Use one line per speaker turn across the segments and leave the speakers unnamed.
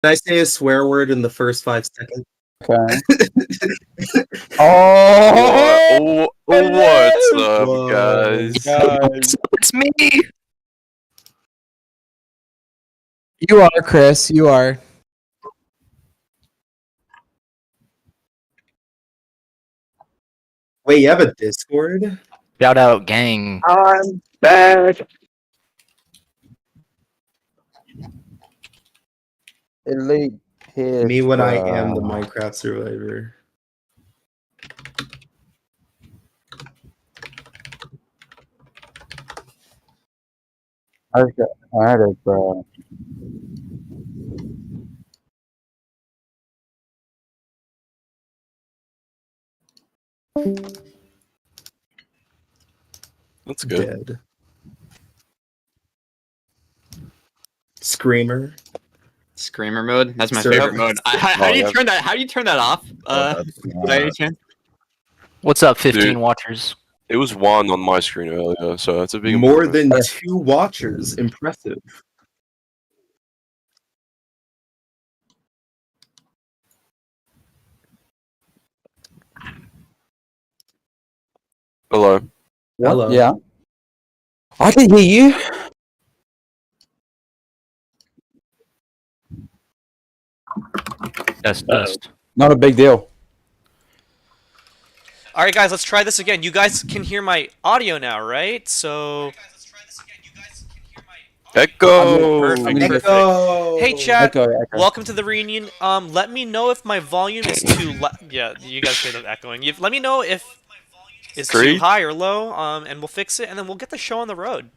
Can I say a swear word in the first 5 seconds?
Okay. Oh!
What's up,
Whoa.
guys?
Guys.
It's me.
You are, Chris. You are.
Wait, you have a Discord?
Shout out, gang.
I'm back. Elite pitch.
Me when I am the Minecraft survivor.
I had it, bro.
That's good.
Dead. Screamer.
Screamer mode. That's my
Sir.
favorite mode. How do you
yeah.
turn that? How do you turn that off? By any chance?
What's up, 15
Dude.
watchers?
It was 1 on my screen earlier, so that's a big
More
improvement.
than 2 watchers. Impressive.
Hello.
Hello.
Yeah.
I can hear you.
Dust.
Not a big deal.
All right, guys, let's try this again. You guys can hear my audio now, right? So.
Echo.
Perfect.
Echo.
Hey, chat.
Echo.
Welcome to the reunion. Let me know if my volume is too loud. Yeah, you guys hear the echoing. Let me know if it's too high or low. And we'll fix it, and then we'll get the show on the road.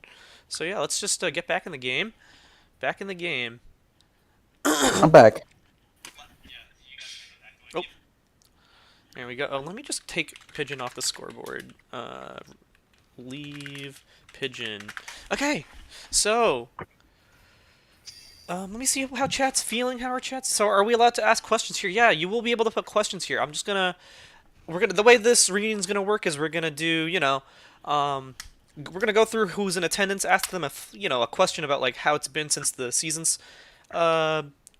So yeah, let's just get back in the game. Back in the game.
I'm back.
Oh, there we go. Oh, let me just take Pigeon off the scoreboard. Leave Pigeon. Okay, so let me see how chat's feeling. How are chats? So, are we allowed to ask questions here? Yeah, you will be able to put questions here. I'm just gonna. The way this reunion's gonna work is we're gonna do, we're gonna go through who's in attendance, ask them a question about like how it's been since the season's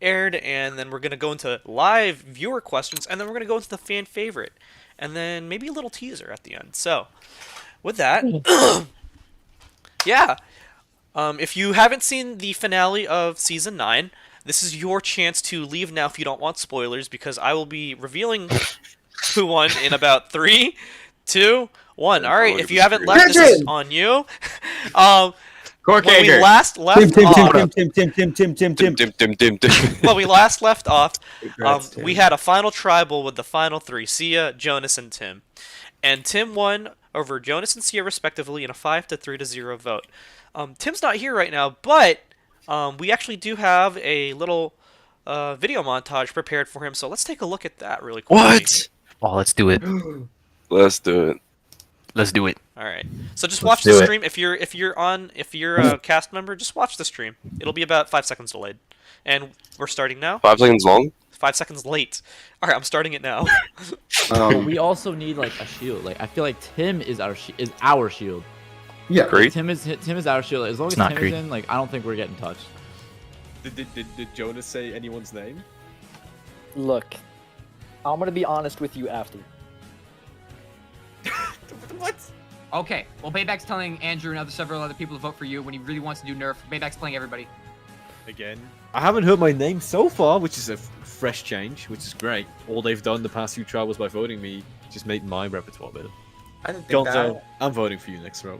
aired, and then we're gonna go into live viewer questions, and then we're gonna go into the fan favorite, and then maybe a little teaser at the end. So, with that, yeah. If you haven't seen the finale of season 9, this is your chance to leave now if you don't want spoilers, because I will be revealing who won in about 3, 2, 1. All right, if you haven't left, this is on you. When we last left off, when we last left off, we had a final tribal with the final 3, Sia, Jonas, and Tim. And Tim won over Jonas and Sia respectively in a 5 to 3 to 0 vote. Tim's not here right now, but we actually do have a little video montage prepared for him, so let's take a look at that really quickly.
What? Oh, let's do it.
Let's do it.
Let's do it.
All right. So just watch the stream. If you're a cast member, just watch the stream. It'll be about 5 seconds delayed, and we're starting now.
5 seconds long?
5 seconds late. All right, I'm starting it now.
But we also need like a shield. Like I feel like Tim is our shield.
Yeah.
Great.
Tim is our shield. As long as
Not
Tim
Creed.
is in, like I don't think we're getting touched.
Did Jonas say anyone's name?
Look, I'm gonna be honest with you after.
What?
Okay, well, Bayback's telling Andrew and several other people to vote for you when he really wants to do nerf. Bayback's playing everybody.
Again. I haven't heard my name so far, which is a fresh change, which is great. All they've done the past few tribals by voting me just made my repertoire better.
I didn't think
Gonzo, I'm voting for you next row.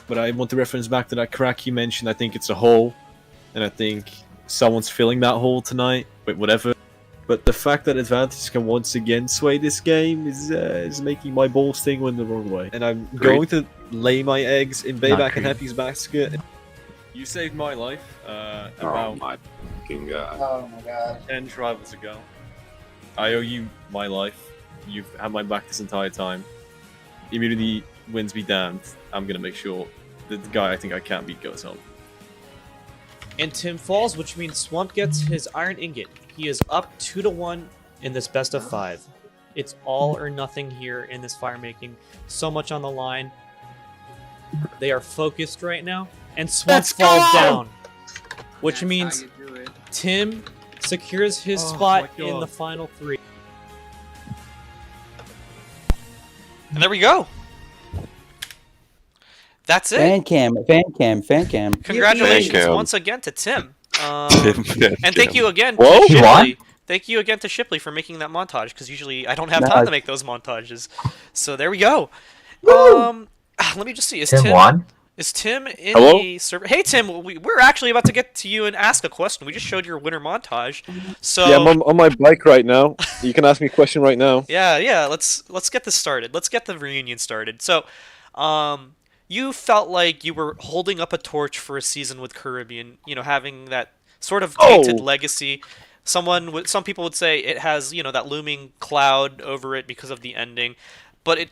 But I want to reference back to that crack you mentioned. I think it's a hole, and I think someone's filling that hole tonight. But whatever. But the fact that advantage can once again sway this game is making my balls tingle in the wrong way. And I'm going to lay my eggs in Bayback and Happy's basket. You saved my life about
my fucking god.
Oh my god.
10 tribals ago. I owe you my life. You've had my back this entire time. Immunity wins me damned. I'm gonna make sure that the guy I think I can't beat goes home.
And Tim falls, which means Swamp gets his iron ingot. He is up 2 to 1 in this best of 5. It's all or nothing here in this fire making. So much on the line. They are focused right now, and Swamp falls down.
which means Tim secures his spot in the final 3.
And there we go. That's it.
Fan cam.
Congratulations
Fan cam.
once again to Tim.
Fan
And thank
cam.
you again
Whoa,
to
what?
Shipley. Thank you again to Shipley for making that montage, because usually I don't have
No,
time to make those montages. So there we go. Let me just see. Is Tim
won?
Is Tim in
Hello?
the server? Hey Tim, we're actually about to get to you and ask a question. We just showed your winner montage. So
Yeah, I'm on my bike right now. You can ask me a question right now.
yeah, let's get this started. Let's get the reunion started. So, you felt like you were holding up a torch for a season with Caribbean, having that sort of tainted legacy. Some people would say it has, that looming cloud over it because of the ending. But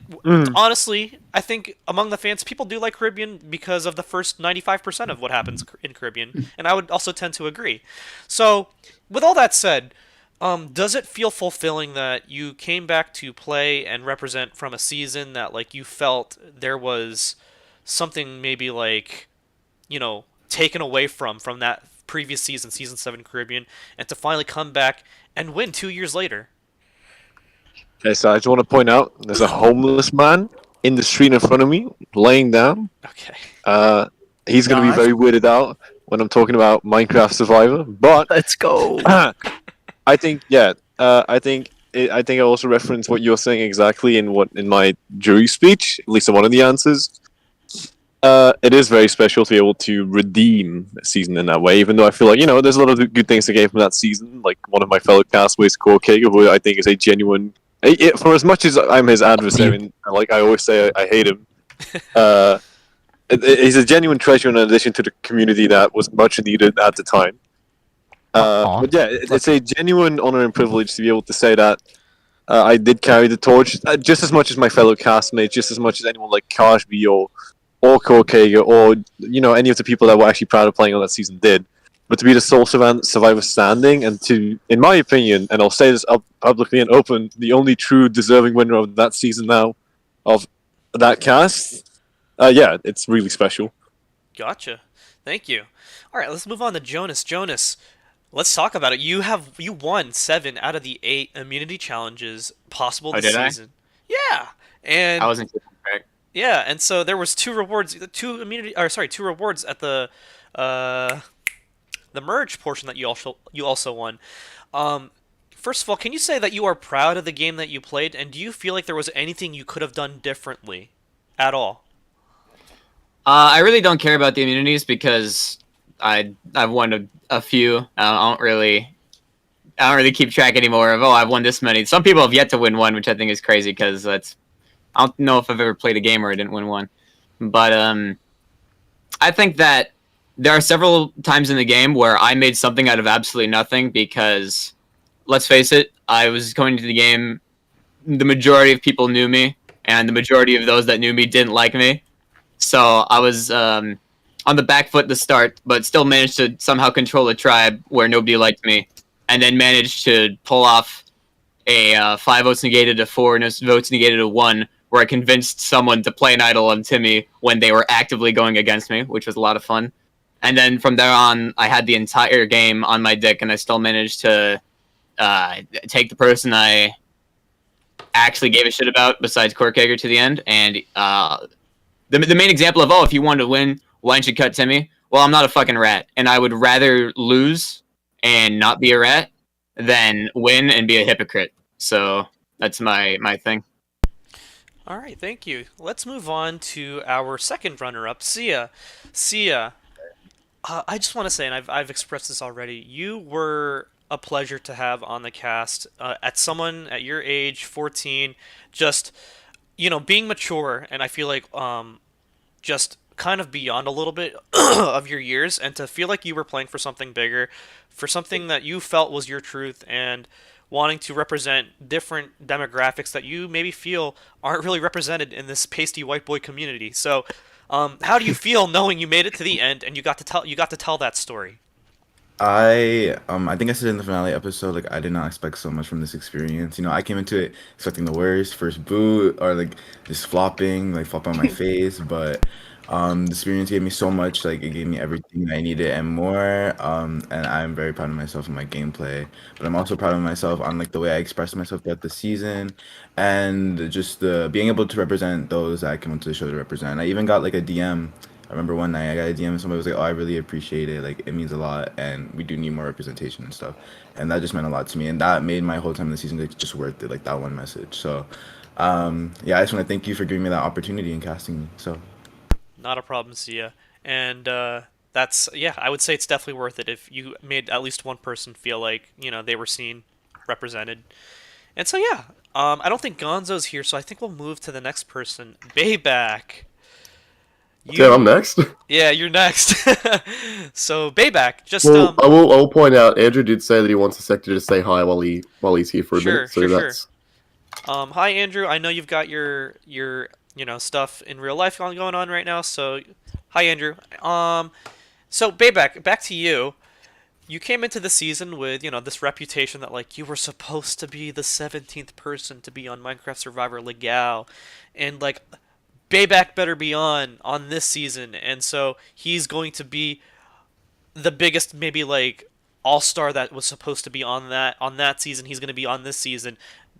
honestly, I think among the fans, people do like Caribbean because of the first 95% of what happens in Caribbean, and I would also tend to agree. So, with all that said, does it feel fulfilling that you came back to play and represent from a season that, like, you felt there was something maybe like, taken away from that previous season, Season 7 Caribbean, and to finally come back and win 2 years later?
Okay, so I just want to point out there's a homeless man in the street in front of me, laying down.
Okay.
He's going to be very weirded out when I'm talking about Minecraft Survivor, but
Let's go.
I think I also referenced what you're saying exactly in my jury speech, at least in one of the answers. It is very special to be able to redeem a season in that way, even though I feel like, there's a lot of good things that came from that season, like one of my fellow castaways, Hokkaido, who I think is a genuine... For as much as I'm his adversary, and like I always say, I hate him, he's a genuine treasure in addition to the community that was much needed at the time. But yeah, it's a genuine honor and privilege to be able to say that I did carry the torch just as much as my fellow castmates, just as much as anyone like Kashbi or Korkega or any of the people that were actually proud of playing on that season did. But to be the sole survivor standing, and to, in my opinion, and I'll say this up publicly and open, the only true deserving winner of that season now, of that cast, yeah, it's really special.
Gotcha. Thank you. All right, let's move on to Jonas. Jonas, let's talk about it. You won 7 out of the 8 immunity challenges possible this season. Yeah, and
I wasn't keeping track.
Yeah, and so there was 2 rewards, 2 rewards at the merge portion that you also won. First of all, can you say that you are proud of the game that you played, and do you feel like there was anything you could have done differently at all?
I really don't care about the immunities because I've won a few. I don't really keep track anymore of I've won this many. Some people have yet to win one, which I think is crazy because I don't know if I've ever played a game where I didn't win one. But I think that there are several times in the game where I made something out of absolutely nothing because, let's face it, I was going into the game, the majority of people knew me, and the majority of those that knew me didn't like me. So I was on the back foot to start, but still managed to somehow control a tribe where nobody liked me, and then managed to pull off a 5 votes negated to 4 and votes negated to 1, where I convinced someone to play an idol on Timmy when they were actively going against me, which was a lot of fun. And then from there on, I had the entire game on my dick, and I still managed to take the person I actually gave a shit about, besides Korkega, to the end. And the main example of, if you wanted to win, why didn't you cut Timmy? Well, I'm not a fucking rat, and I would rather lose and not be a rat than win and be a hypocrite. So that's my thing.
All right, thank you. Let's move on to our second runner-up, Sia. Sia, I just want to say, and I've expressed this already, you were a pleasure to have on the cast. At someone at your age, 14, just, being mature, and I feel like just kind of beyond a little bit of your years, and to feel like you were playing for something bigger, for something that you felt was your truth, and wanting to represent different demographics that you maybe feel aren't really represented in this pasty white boy community. So, how do you feel knowing you made it to the end and you got to tell that story?
I think I said in the finale episode, like, I did not expect so much from this experience. I came into it expecting the worst, first boot, or like just flopping on my face. But The experience gave me so much, like it gave me everything I needed and more. And I'm very proud of myself in my gameplay, but I'm also proud of myself on like the way I expressed myself throughout the season, and just the being able to represent those that I came onto the show to represent. I even got like a DM. I remember one night I got a DM and somebody was like, "Oh, I really appreciate it. Like it means a lot, and we do need more representation and stuff." And that just meant a lot to me, and that made my whole time in the season like, just worth it. Like that one message. So, yeah, I just want to thank you for giving me that opportunity and casting me. So.
Not a problem, Sia. And that's yeah, I would say it's definitely worth it if you made at least one person feel like they were seen, represented. And so yeah, I don't think Gonzo's here, so I think we'll move to the next person, Bayback.
Yeah, I'm next.
Yeah, you're next. So Bayback, just
Well, I will point out Andrew did say that he wants the sector to say hi while he's here for a minute. So that's
Hi Andrew, I know you've got your stuff in real life going on right now, so hi Andrew. So Bayback, back to you. You came into the season with, this reputation that like you were supposed to be the 17th person to be on Minecraft Survivor Legal, and like Bayback better be on this season, and so he's going to be the biggest maybe like all-star that was supposed to be on that season. He's going to be on this season.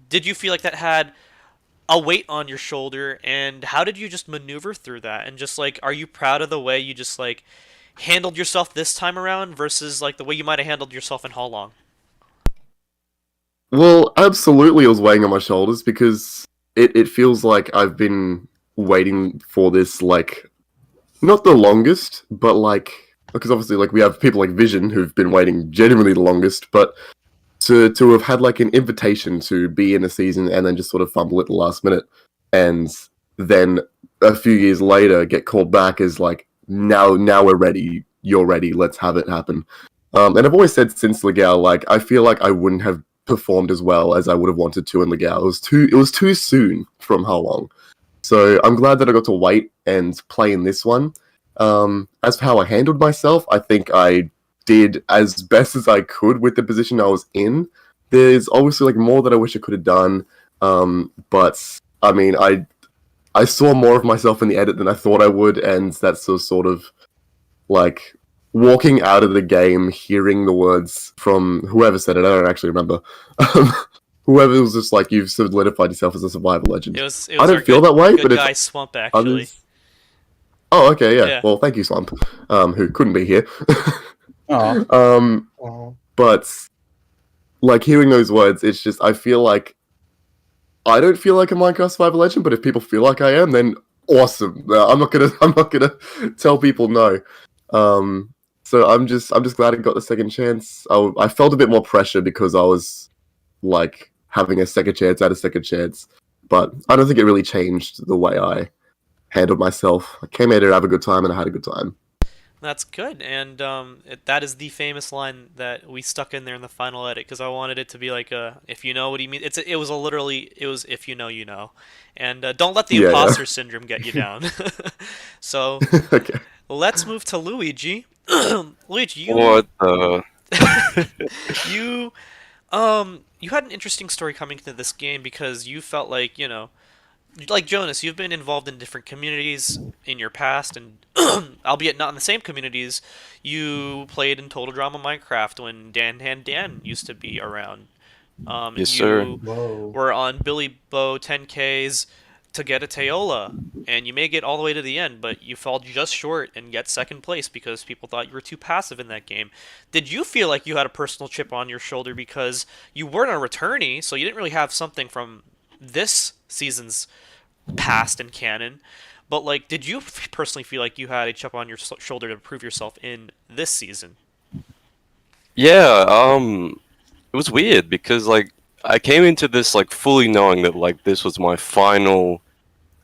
Did you feel like that had a weight on your shoulder, and how did you just maneuver through that? And just like, are you proud of the way you just like handled yourself this time around versus like the way you might have handled yourself in How Long?
Well, absolutely, it was weighing on my shoulders because it feels like I've been waiting for this, like, not the longest, but like, because obviously, like, we have people like Vision who've been waiting genuinely the longest, but to have had like an invitation to be in a season and then just sort of fumble at the last minute, and then a few years later get called back as like, now we're ready, you're ready, let's have it happen. And I've always said since Legal, like, I feel like I wouldn't have performed as well as I would have wanted to in Legal. It was too soon from How Long. So I'm glad that I got to wait and play in this one. As for how I handled myself, I think I did as best as I could with the position I was in. There's obviously like more that I wish I could have done, but I mean, I saw more of myself in the edit than I thought I would, and that's sort of like walking out of the game, hearing the words from whoever said it. I don't actually remember. Whoever was just like, you've solidified yourself as a survival legend.
It was
I don't feel that way, but
guy Swamp actually.
Others... Oh, okay, yeah. Well, thank you, Swamp, who couldn't be here. But like hearing those words, it's just I feel like I don't feel like a Minecraft survival legend, but if people feel like I am, then awesome. I'm not gonna tell people no. So I'm just glad I got the second chance. I felt a bit more pressure because I was like having a second chance at a second chance, but I don't think it really changed the way I handled myself. I came here to have a good time, and I had a good time.
That's good, and that is the famous line that we stuck in there in the final edit because I wanted it to be like if you know what he means. It was if you know, you know, and don't let the imposter syndrome get you down. So
okay.
Let's move to Luigi. Luigi, you had an interesting story coming to this game because you felt like like Jonas, you've been involved in different communities in your past, and albeit not in the same communities, you played in Total Drama Minecraft when Dan used to be around.
Yes, sir.
You were on Billy Bo 10Ks to get a Teola, and you may get all the way to the end, but you fell just short and get second place because people thought you were too passive in that game. Did you feel like you had a personal chip on your shoulder because you weren't a returnee, so you didn't really have something from this season's past and canon, but like, did you personally feel like you had a chip on your shoulder to prove yourself in this season?
Yeah, it was weird because like I came into this like fully knowing that like this was my final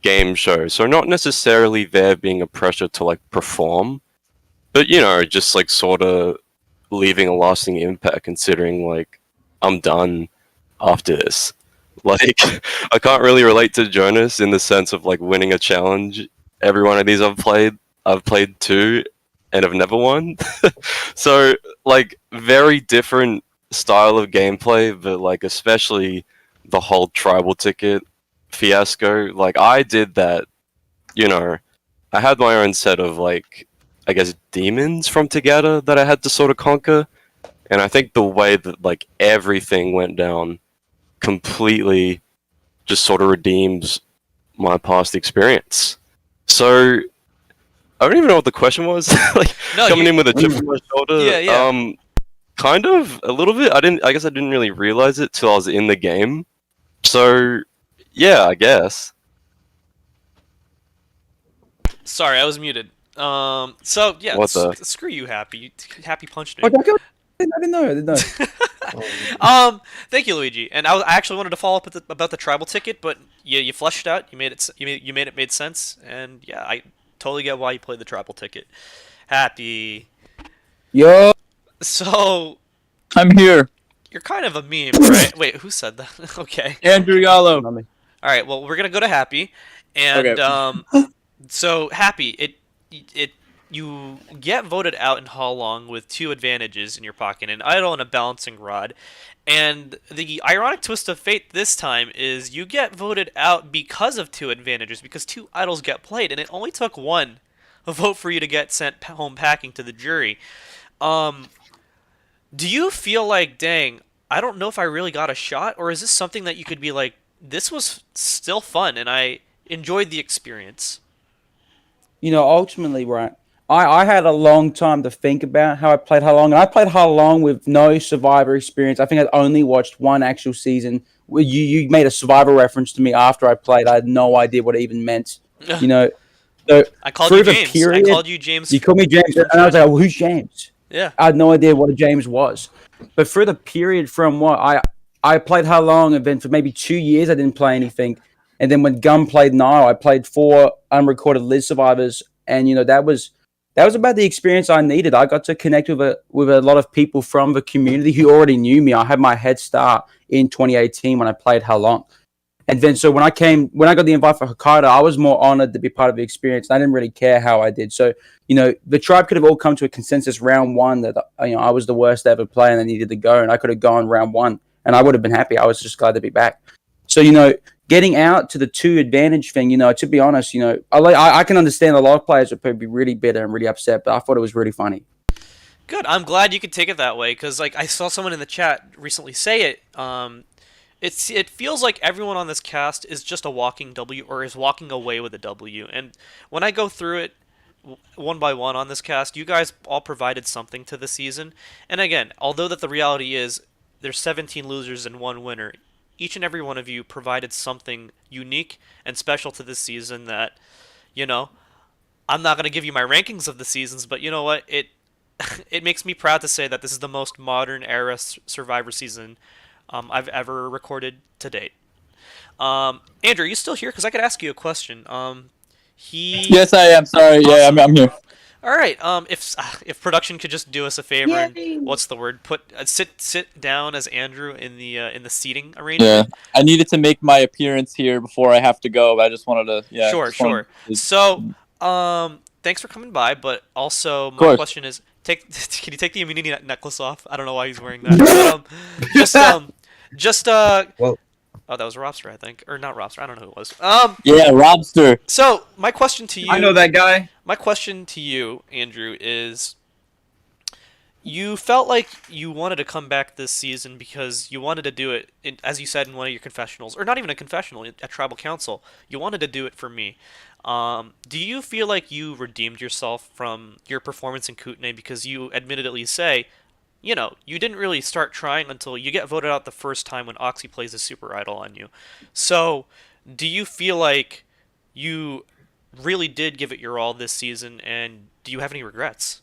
game show, so not necessarily there being a pressure to like perform, but just like sort of leaving a lasting impact considering like I'm done after this. Like, I can't really relate to Jonas in the sense of like winning a challenge. Every one of these I've played two and have never won. So like very different style of gameplay, but like especially the whole tribal ticket fiasco. Like I did that, I had my own set of like, I guess, demons from together that I had to sort of conquer, and I think the way that like everything went down completely just sort of redeems my past experience. So I don't even know what the question was. Like
No,
coming
you-
in with a chip on my shoulder.
Yeah, yeah.
Kind of a little bit. I guess I didn't really realize it till I was in the game. So yeah, I guess.
Sorry, I was muted. So yeah,
What the-
screw you, Happy. Happy punched me.
Okay, I didn't know. I didn't know.
Thank you, Luigi. And I actually wanted to follow up with about the tribal ticket, but you fleshed it out. You made it made sense, and yeah, I totally get why you played the tribal ticket. Happy.
Yo.
So
I'm here.
you're kind of a meme, right? Wait, who said that? Okay.
Andrew Gallo.
All right. Well, we're gonna go to Happy, and
Okay.
so Happy, you get voted out in Halong with 2 advantages in your pocket, an idol and a balancing rod. And the ironic twist of fate this time is you get voted out because of 2 advantages, because 2 idols get played, and it only took 1 vote for you to get sent home packing to the jury. Do you feel like, dang, I don't know if I really got a shot, or is this something that you could be like, this was still fun and I enjoyed the experience?
You know, ultimately, right, I had a long time to think about how I played Halong, and I played Halong with no Survivor experience. I think I'd only watched 1 actual season. You made a Survivor reference to me after I played. I had no idea what it even meant. You know, so
I called
through
you
the
James.
period-
I called you James.
You called me James, and I was like, well, "Who's James?"
Yeah.
I had no idea what a James was. But through the period from what I played Halong, and then for maybe 2 years I didn't play anything. And then when Gum played Nile, I played 4 unrecorded Liz Survivors, and you know that was about the experience I needed. I got to connect with a lot of people from the community who already knew me. I had my head start in 2018 when I played Halong. And then so when I got the invite for Hokkaido, I was more honored to be part of the experience. I didn't really care how I did. So, you know, the tribe could have all come to a consensus round 1 that I was the worst ever player and I needed to go, and I could have gone round 1 and I would have been happy. I was just glad to be back. So, you know, getting out to the 2 advantage thing, you know, to be honest, you know, I can understand a lot of players would probably be really bitter and really upset, but I thought it was really funny.
Good. I'm glad you could take it that way, because like I saw someone in the chat recently say it. It feels like everyone on this cast is just a walking W, or is walking away with a W. And when I go through it one by one on this cast, you guys all provided something to the season. And again, although that the reality is there's 17 losers and 1 winner, each and every one of you provided something unique and special to this season that, you know, I'm not going to give you my rankings of the seasons, but you know what? It makes me proud to say that this is the most modern era Survivor season I've ever recorded to date. Andrew, are you still here? Because I could ask you a question.
Yes, I am. Sorry.
Awesome.
Yeah, I'm here.
All right. If production could just do us a favor, and, what's the word? Sit down as Andrew in the seating arrangement.
Yeah, I needed to make my appearance here before I have to go, but I just wanted to. Yeah.
Sure. So, thanks for coming by, but also my
course.
question is, can you take the immunity necklace off? I don't know why he's wearing that. But,
Well,
oh, that was Robster, I think, or not Robster. I don't know who it was.
Yeah, Robster.
So my question to you,
I know that guy.
My question to you, Andrew, is: you felt like you wanted to come back this season because you wanted to do it, as you said in one of your confessionals, or not even a confessional, at Tribal Council. You wanted to do it for me. Do you feel like you redeemed yourself from your performance in Kootenai, because you admittedly say, you know, you didn't really start trying until you get voted out the first time when Oxy plays a super idol on you. So, do you feel like you really did give it your all this season, and do you have any regrets?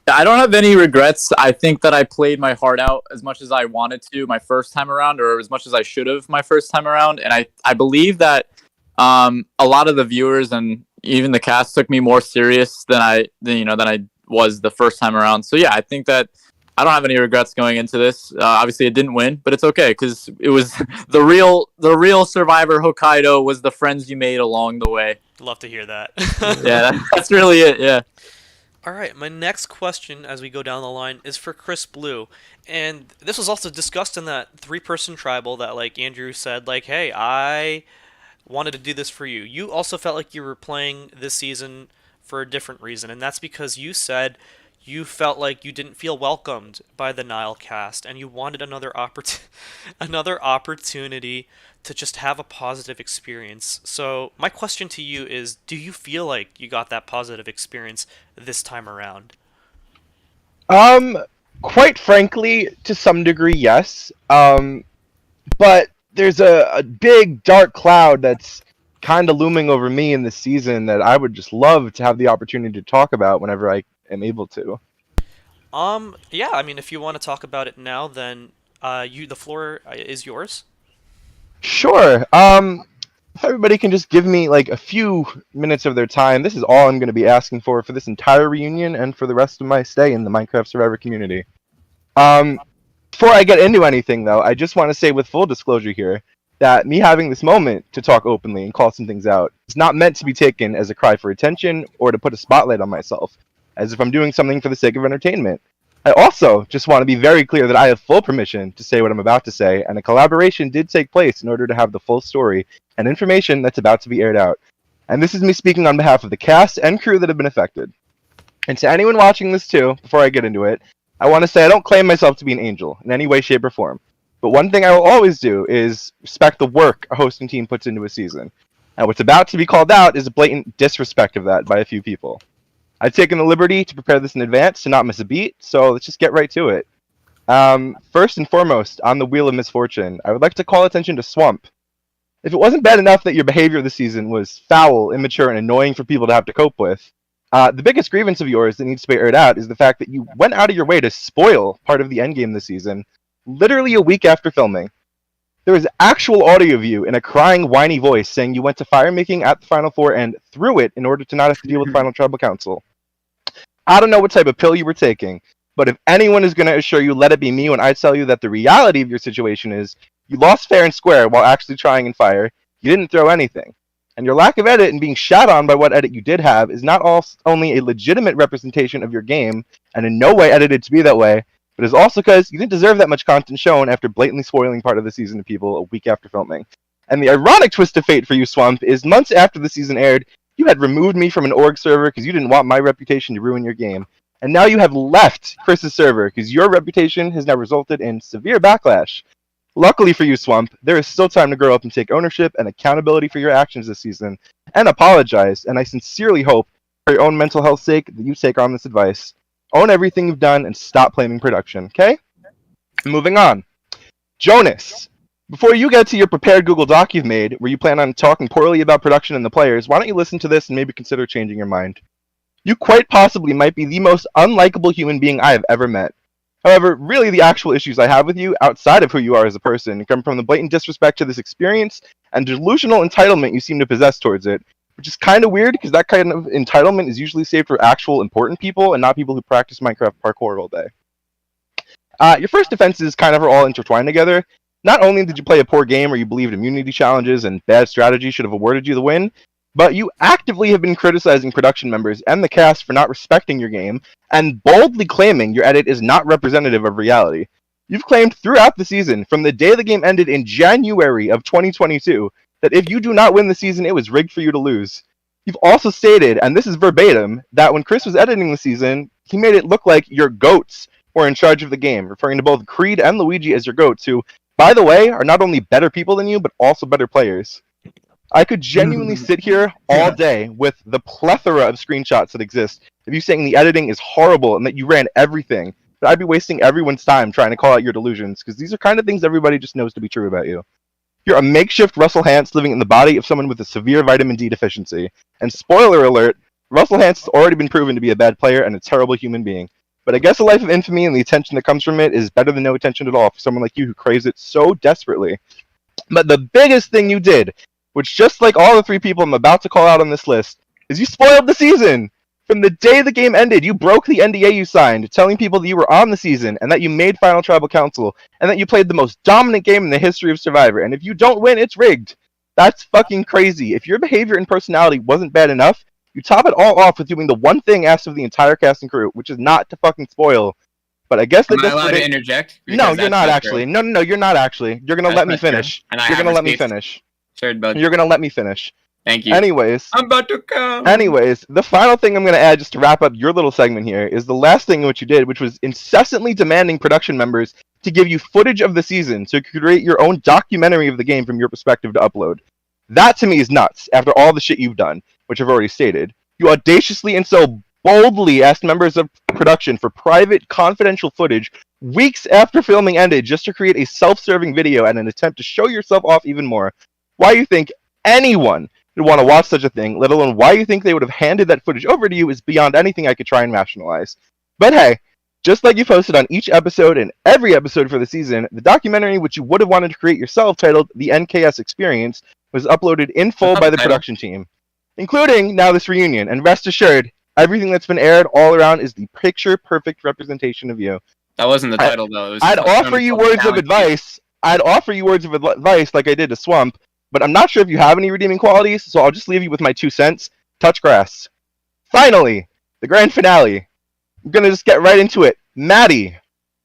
I don't have any regrets. I think that I played my heart out as much as I wanted to my first time around, or as much as I should have my first time around. And I believe that a lot of the viewers and even the cast took me more serious than I was the first time around. So yeah, I think that I don't have any regrets going into this. Obviously, it didn't win, but it's okay because it was the real Survivor Hokkaido was the friends you made along the way.
Love to hear that.
Yeah, that's really it. Yeah.
All right, my next question as we go down the line is for Chris Blue. And this was also discussed in that 3-person tribal that, like Andrew said, like, hey, I wanted to do this for you. You also felt like you were playing this season for a different reason, and that's because you said you felt like you didn't feel welcomed by the Nile cast, and you wanted another opportunity to just have a positive experience. So my question to you is, do you feel like you got that positive experience this time around?
Quite frankly, to some degree, yes. But there's a big dark cloud that's kind of looming over me in this season that I would just love to have the opportunity to talk about whenever I am able to.
Yeah, I mean, if you want to talk about it now, then the floor is yours.
Sure. If everybody can just give me like a few minutes of their time, this is all I'm going to be asking for this entire reunion and for the rest of my stay in the Minecraft Survivor community. Before I get into anything, though, I just want to say with full disclosure here that me having this moment to talk openly and call some things out is not meant to be taken as a cry for attention or to put a spotlight on myself, as if I'm doing something for the sake of entertainment. I also just want to be very clear that I have full permission to say what I'm about to say, and a collaboration did take place in order to have the full story and information that's about to be aired out. And this is me speaking on behalf of the cast and crew that have been affected. And to anyone watching this too, before I get into it, I want to say I don't claim myself to be an angel in any way, shape, or form. But one thing I will always do is respect the work a hosting team puts into a season. And what's about to be called out is a blatant disrespect of that by a few people. I've taken the liberty to prepare this in advance to not miss a beat, so let's just get right to it. First and foremost, on the Wheel of Misfortune, I would like to call attention to Swamp. If it wasn't bad enough that your behavior this season was foul, immature, and annoying for people to have to cope with, the biggest grievance of yours that needs to be aired out is the fact that you went out of your way to spoil part of the endgame this season, literally a week after filming. There was actual audio of you in a crying, whiny voice saying you went to fire making at the Final Four and threw it in order to not have to deal with Final Tribal Council. I don't know what type of pill you were taking, but if anyone is going to assure you, let it be me when I tell you that the reality of your situation is you lost fair and square while actually trying in fire, you didn't throw anything. And your lack of edit and being shat on by what edit you did have is not only a legitimate representation of your game, and in no way edited to be that way, but is also because you didn't deserve that much content shown after blatantly spoiling part of the season to people a week after filming. And the ironic twist of fate for you, Swamp, is months after the season aired, you had removed me from an org server because you didn't want my reputation to ruin your game. And now you have left Chris's server because your reputation has now resulted in severe backlash. Luckily for you, Swamp, there is still time to grow up and take ownership and accountability for your actions this season, and apologize, and I sincerely hope, for your own mental health's sake, that you take on this advice. Own everything you've done and stop blaming production, okay? Moving on. Jonas, before you get to your prepared Google Doc you've made, where you plan on talking poorly about production and the players, why don't you listen to this and maybe consider changing your mind? You quite possibly might be the most unlikable human being I have ever met. However, really the actual issues I have with you, outside of who you are as a person, come from the blatant disrespect to this experience and delusional entitlement you seem to possess towards it, which is kind of weird because that kind of entitlement is usually saved for actual important people and not people who practice Minecraft parkour all day. Your first defenses kind of are all intertwined together. Not only did you play a poor game where you believed immunity challenges and bad strategy should have awarded you the win, but you actively have been criticizing production members and the cast for not respecting your game and boldly claiming your edit is not representative of reality. You've claimed throughout the season, from the day the game ended in January of 2022, that if you do not win the season, it was rigged for you to lose. You've also stated, and this is verbatim, that when Chris was editing the season, he made it look like your goats were in charge of the game, referring to both Creed and Luigi as your goats, who, by the way, are not only better people than you, but also better players. I could genuinely sit here all day with the plethora of screenshots that exist of you saying the editing is horrible and that you ran everything, but I'd be wasting everyone's time trying to call out your delusions, because these are kind of things everybody just knows to be true about you. You're a makeshift Russell Hantz living in the body of someone with a severe vitamin D deficiency. And spoiler alert, Russell Hantz has already been proven to be a bad player and a terrible human being. But I guess a life of infamy and the attention that comes from it is better than no attention at all for someone like you who craves it so desperately. But the biggest thing you did, which just like all the three people I'm about to call out on this list, is you spoiled the season! From the day the game ended, you broke the NDA you signed, telling people that you were on the season, and that you made Final Tribal Council, and that you played the most dominant game in the history of Survivor, and if you don't win, it's rigged. That's fucking crazy. If your behavior and personality wasn't bad enough, you top it all off with doing the one thing asked of the entire cast and crew, which is not to fucking spoil. But I guess that
Am I allowed to interject?
No,
Because
you're
that's
not
not
actually.
true.
No, you're not actually. You're gonna
That's
let me
not true.
finish.
And I
You're
have
gonna let me
receipts.
finish.
Shared, bud.
You're gonna let me finish.
Thank you.
Anyways,
I'm about to come.
Anyways, the final thing I'm going to add just to wrap up your little segment here is the last thing which you did, which was incessantly demanding production members to give you footage of the season so you could create your own documentary of the game from your perspective to upload. That to me is nuts, after all the shit you've done, which I've already stated. You audaciously and so boldly asked members of production for private, confidential footage weeks after filming ended just to create a self-serving video and an attempt to show yourself off even more. Why you think anyone would want to watch such a thing, let alone why you think they would have handed that footage over to you, is beyond anything I could try and rationalize. But hey, just like you posted on each episode and every episode for the season, the documentary which you would have wanted to create yourself, titled The NKS Experience, was uploaded in full by the production team, including now this reunion. And rest assured, everything that's been aired all around is the picture-perfect representation of you.
That wasn't the title, though. It was
I'd offer you words of advice. I'd offer you words of advice like I did to Swamp, but I'm not sure if you have any redeeming qualities, so I'll just leave you with my 2 cents. Touch grass. Finally, the grand finale. I'm gonna just get right into it. Maddie.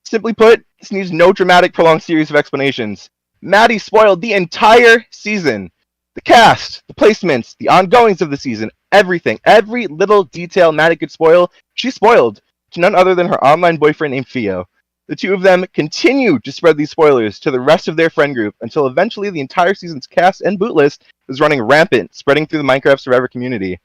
Simply put, this needs no dramatic, prolonged series of explanations. Maddie spoiled the entire season. The cast, the placements, the ongoings of the season, everything. Every little detail Maddie could spoil, she spoiled, to none other than her online boyfriend named Theo. The two of them continued to spread these spoilers to the rest of their friend group until eventually the entire season's cast and boot list was running rampant, spreading through the Minecraft Survivor community.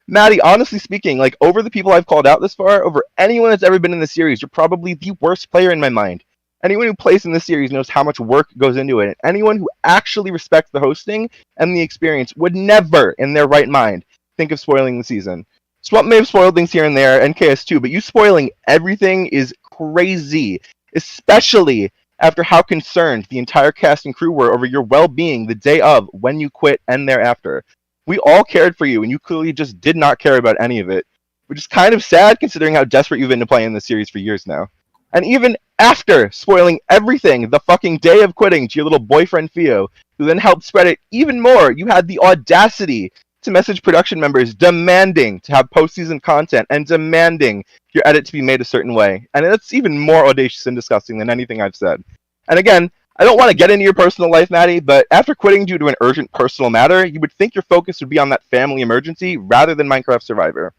Maddie, honestly speaking, like, over the people I've called out this far, over anyone that's ever been in the series, you're probably the worst player in my mind. Anyone who plays in this series knows how much work goes into it, and anyone who actually respects the hosting and the experience would never, in their right mind, think of spoiling the season. Swamp may have spoiled things here and there, and KS too, but you spoiling everything is crazy, especially after how concerned the entire cast and crew were over your well-being the day of, when you quit, and thereafter. We all cared for you, and you clearly just did not care about any of it, which is kind of sad considering how desperate you've been to play in this series for years now. And even after spoiling everything the fucking day of quitting to your little boyfriend Theo, who then helped spread it even more, you had the audacity to message production members demanding to have postseason content and demanding your edit to be made a certain way. And that's even more audacious and disgusting than anything I've said. And again, I don't want to get into your personal life, Maddie, but after quitting due to an urgent personal matter, you would think your focus would be on that family emergency rather than Minecraft Survivor.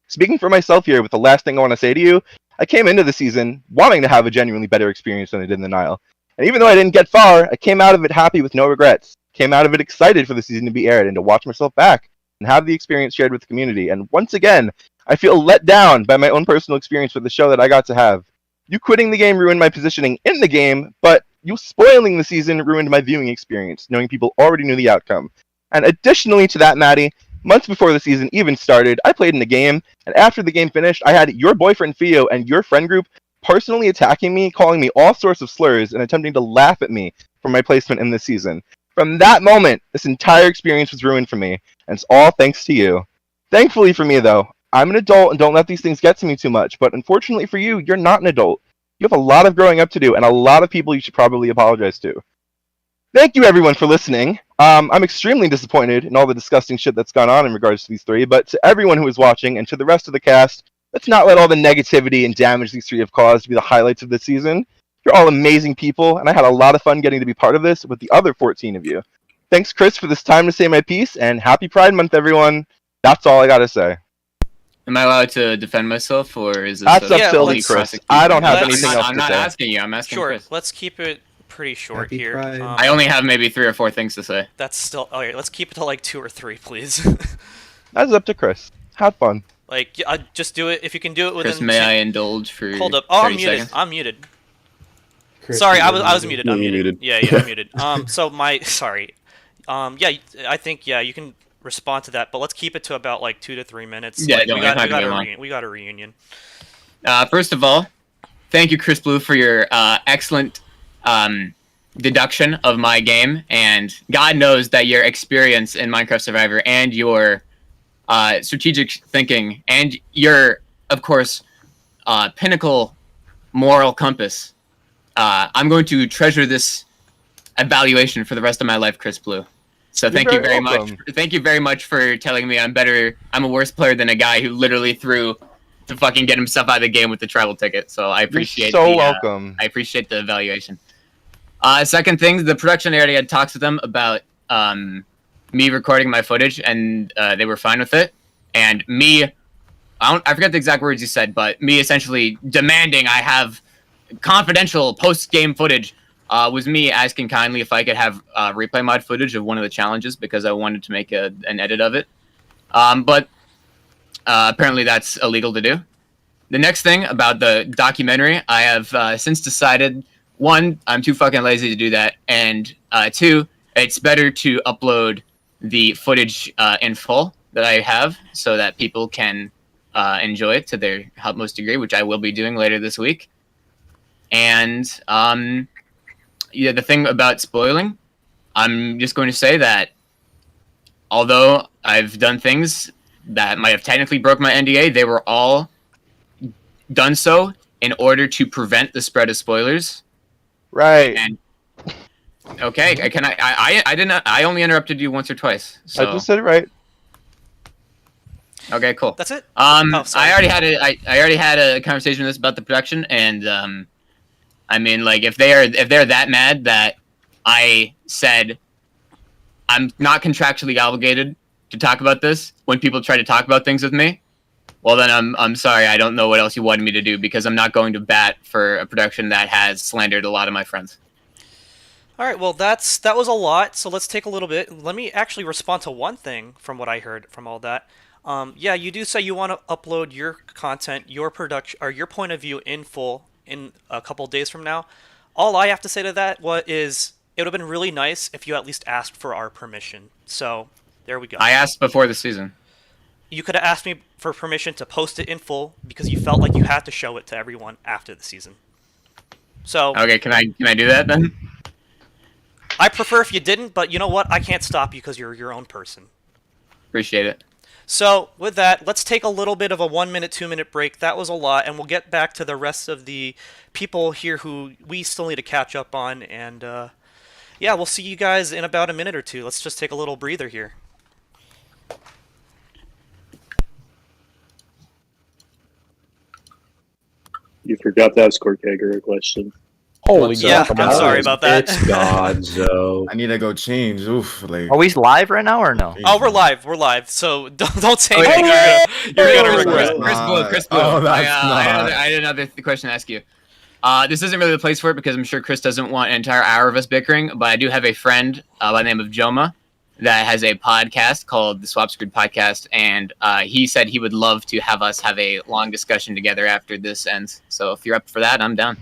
Speaking for myself here, with the last thing I want to say to you, I came into the season wanting to have a genuinely better experience than I did in the Nile. And even though I didn't get far, I came out of it happy with no regrets. Came out of it excited for the season to be aired and to watch myself back and have the experience shared with the community. And once again, I feel let down by my own personal experience with the show that I got to have. You quitting the game ruined my positioning in the game, but you spoiling the season ruined my viewing experience, knowing people already knew the outcome. And additionally to that, Maddie, months before the season even started, I played in the game, and after the game finished, I had your boyfriend Theo and your friend group personally attacking me, calling me all sorts of slurs, and attempting to laugh at me for my placement in this season. From that moment, this entire experience was ruined for me, and it's all thanks to you. Thankfully for me, though, I'm an adult and don't let these things get to me too much, but unfortunately for you, you're not an adult. You have a lot of growing up to do, and a lot of people you should probably apologize to. Thank you, everyone, for listening. I'm extremely disappointed in all the disgusting shit that's gone on in regards to these three, but to everyone who is watching and to the rest of the cast, let's not let all the negativity and damage these three have caused be the highlights of this season. You're all amazing people, and I had a lot of fun getting to be part of this with the other 14 of you. Thanks, Chris, for this time to say my piece, and happy Pride Month, everyone. That's all I gotta say.
Am I allowed to defend myself, or is this
That's up to you, Chris. I don't have anything else to say.
I'm not asking you. I'm asking
Sure,
Chris.
let's keep it pretty short here.
I only have maybe 3 or 4 things to say.
That's still... Alright, let's keep it to like 2 or 3, please.
That's up to Chris. Have fun.
Like, just do it. If you can do it within...
Chris, may I indulge for
Hold up. Oh, I'm
30
muted.
seconds?
I'm muted.
Chris,
Sorry, I was muted. I'm
you're
muted.
muted.
Yeah, I'm muted. So my... Sorry. Yeah, I think, yeah, you can respond to that, but let's keep it to about like 2 to 3 minutes.
Yeah,
like,
don't-
we got
not
a
long.
we got a reunion.
First of all, thank you, Chris Blue, for your excellent deduction of my game, and God knows that your experience in Minecraft Survivor and your strategic thinking and your, of course, pinnacle moral compass. I'm going to treasure this evaluation for the rest of my life, Chris Blue. So thank you very much. Thank you very much for telling me I'm a worse player than a guy who literally threw to fucking get himself out of the game with the tribal ticket. So I appreciate
You're so welcome.
I appreciate the evaluation. Second thing, the production area had talks with them about me recording my footage, and they were fine with it. And me, I forget the exact words you said, but me essentially demanding I have confidential post-game footage was me asking kindly if I could have replay mod footage of one of the challenges because I wanted to make an edit of it. But apparently that's illegal to do. The next thing about the documentary, I have since decided, one, I'm too fucking lazy to do that, and two, it's better to upload the footage in full that I have so that people can enjoy it to their utmost degree, which I will be doing later this week. And yeah, the thing about spoiling, I'm just going to say that although I've done things that might have technically broke my NDA, they were all done so in order to prevent the spread of spoilers.
Right.
And okay, I didn't. I only interrupted you once or twice. So.
I just said it right.
Okay, cool.
That's it.
I already had a conversation with this about the production, and I mean, like, if they're that mad that I said I'm not contractually obligated to talk about this when people try to talk about things with me, well then I'm sorry. I don't know what else you wanted me to do because I'm not going to bat for a production that has slandered a lot of my friends.
All right, well, that was a lot, so let's take a little bit. Let me actually respond to one thing from what I heard from all that. Yeah, you do say you want to upload your content, your production, or your point of view in full in a couple days from now. All I have to say to that is it would have been really nice if you at least asked for our permission. So there we go.
I asked before the season.
You could have asked me for permission to post it in full because you felt like you had to show it to everyone after the season. So
okay, can I do that then?
I prefer if you didn't, but you know what? I can't stop you because you're your own person.
Appreciate it.
So with that, let's take a little bit of a 1 minute, 2 minute break. That was a lot, and we'll get back to the rest of the people here who we still need to catch up on. And yeah, we'll see you guys in about a minute or two. Let's just take a little breather here.
You forgot to ask Corkager a question.
Holy
yeah, I'm sorry about that.
It's God, Joe.
I need to go change. Oof, like.
Are we live right now or no?
Oh, we're live. We're live. So don't say
Okay.
anything. You're gonna regret it.
Chris Blue.
Oh, that's
I had another question to ask you. This isn't really the place for it because I'm sure Chris doesn't want an entire hour of us bickering, but I do have a friend by the name of Joma that has a podcast called the Swap Screwed Podcast, and he said he would love to have us have a long discussion together after this ends. So if you're up for that, I'm down.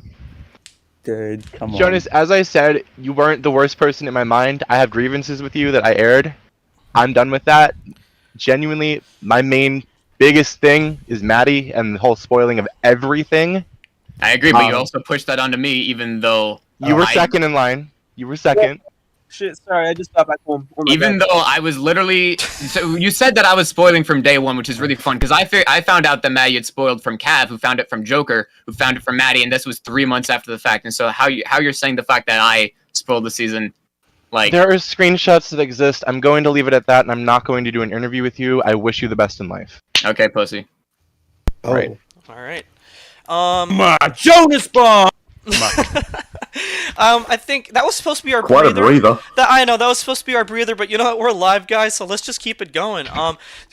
Dude, come on.
Jonas, as I said, you weren't the worst person in my mind. I have grievances with you that I aired. I'm done with that. Genuinely, my main biggest thing is Maddie and the whole spoiling of everything.
I agree, but you also pushed that onto me, even though
you were second in line. You were second.
Shit, sorry, I just got back home.
Even though I was literally, so you said that I was spoiling from day one, which is really fun because I found out that Maddie had spoiled from Cav, who found it from Joker, who found it from Maddie, and this was 3 months after the fact. And so how you're saying the fact that I spoiled the season, like
there are screenshots that exist. I'm going to leave it at that, and I'm not going to do an interview with you. I wish you the best in life.
Okay, pussy.
Oh. Right.
All right.
My Jonas bomb.
I think that was supposed to be our
Quite a breather.
I know that was supposed to be our breather, but you know what? We're live, guys, so let's just keep it going.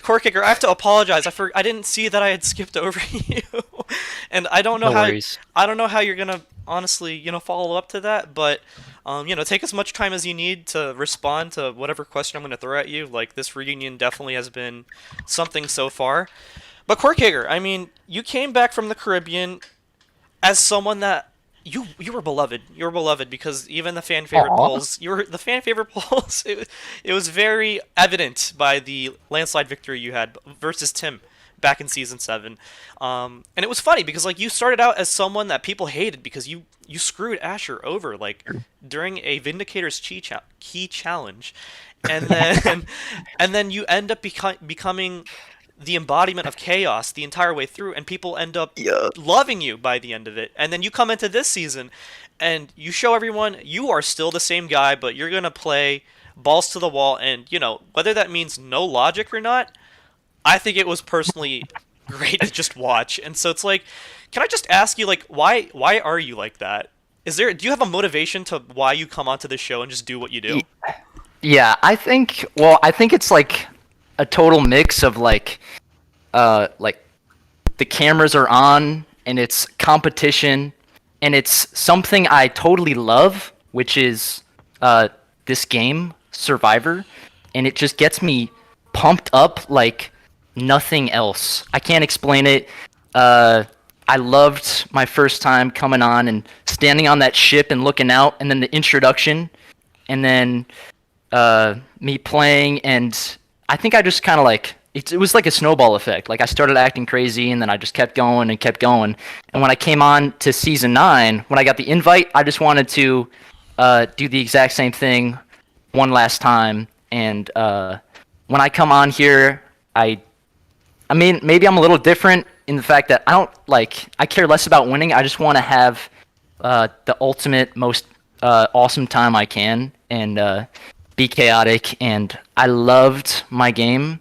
Core Kicker, I have to apologize. I didn't see that I had skipped over you, and I don't know I don't know how you're gonna honestly, follow up to that. But take as much time as you need to respond to whatever question I'm gonna throw at you. Like this reunion definitely has been something so far. But Core Kicker, I mean, you came back from the Caribbean as someone that. You were beloved. You were beloved because even the fan favorite polls. You were the fan favorite polls. It was very evident by the landslide victory you had versus Tim back in season 7. And it was funny because like you started out as someone that people hated because you screwed Asher over like during a Vindicator's key challenge, and then you end up becoming the embodiment of chaos the entire way through, and people end up loving you by the end of it. And then you come into this season and you show everyone you are still the same guy, but you're gonna play balls to the wall, and whether that means no logic or not, I think it was personally great to just watch. And so it's like, can I just ask you, like, why are you like that? Do you have a motivation to why you come onto this show and just do what you do?
Yeah, I think. Well, I think it's like a total mix of like the cameras are on and it's competition, and it's something I totally love, which is this game, Survivor, and it just gets me pumped up like nothing else. I can't explain it. I loved my first time coming on and standing on that ship and looking out, and then the introduction, and then me playing, and I think I just kind of like it was like a snowball effect. Like I started acting crazy, and then I just kept going and kept going. And when I came on to season 9, when I got the invite, I just wanted to do the exact same thing one last time. And when I come on here, I mean, maybe I'm a little different in the fact that I care less about winning. I just want to have the ultimate, most awesome time I can, and be chaotic. And I loved my game.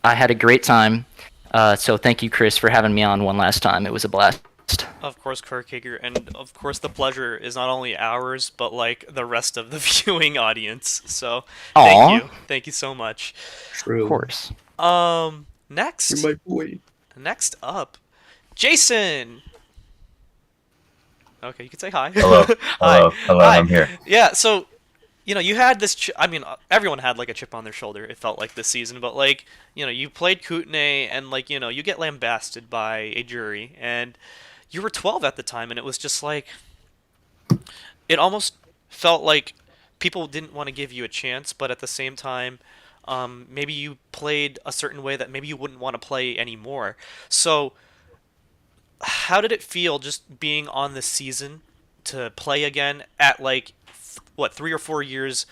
I had a great time. So thank you, Chris, for having me on one last time. It was a blast.
Of course, Kirkager, and of course the pleasure is not only ours, but like the rest of the viewing audience. So thank you so much.
True. Of course.
Next,
You're my boy.
Next up, Jason. Okay, you can say hi.
Hello.
Hi.
Hello,
Hi.
I'm here.
Yeah, so, you had this. I mean, everyone had like a chip on their shoulder. It felt like this season, but like, you played Kootenai, and like, you get lambasted by a jury, and you were 12 at the time, and it was just like, it almost felt like people didn't want to give you a chance, but at the same time, maybe you played a certain way that maybe you wouldn't want to play anymore. So, how did it feel just being on this season to play again at like, 3 or 4 years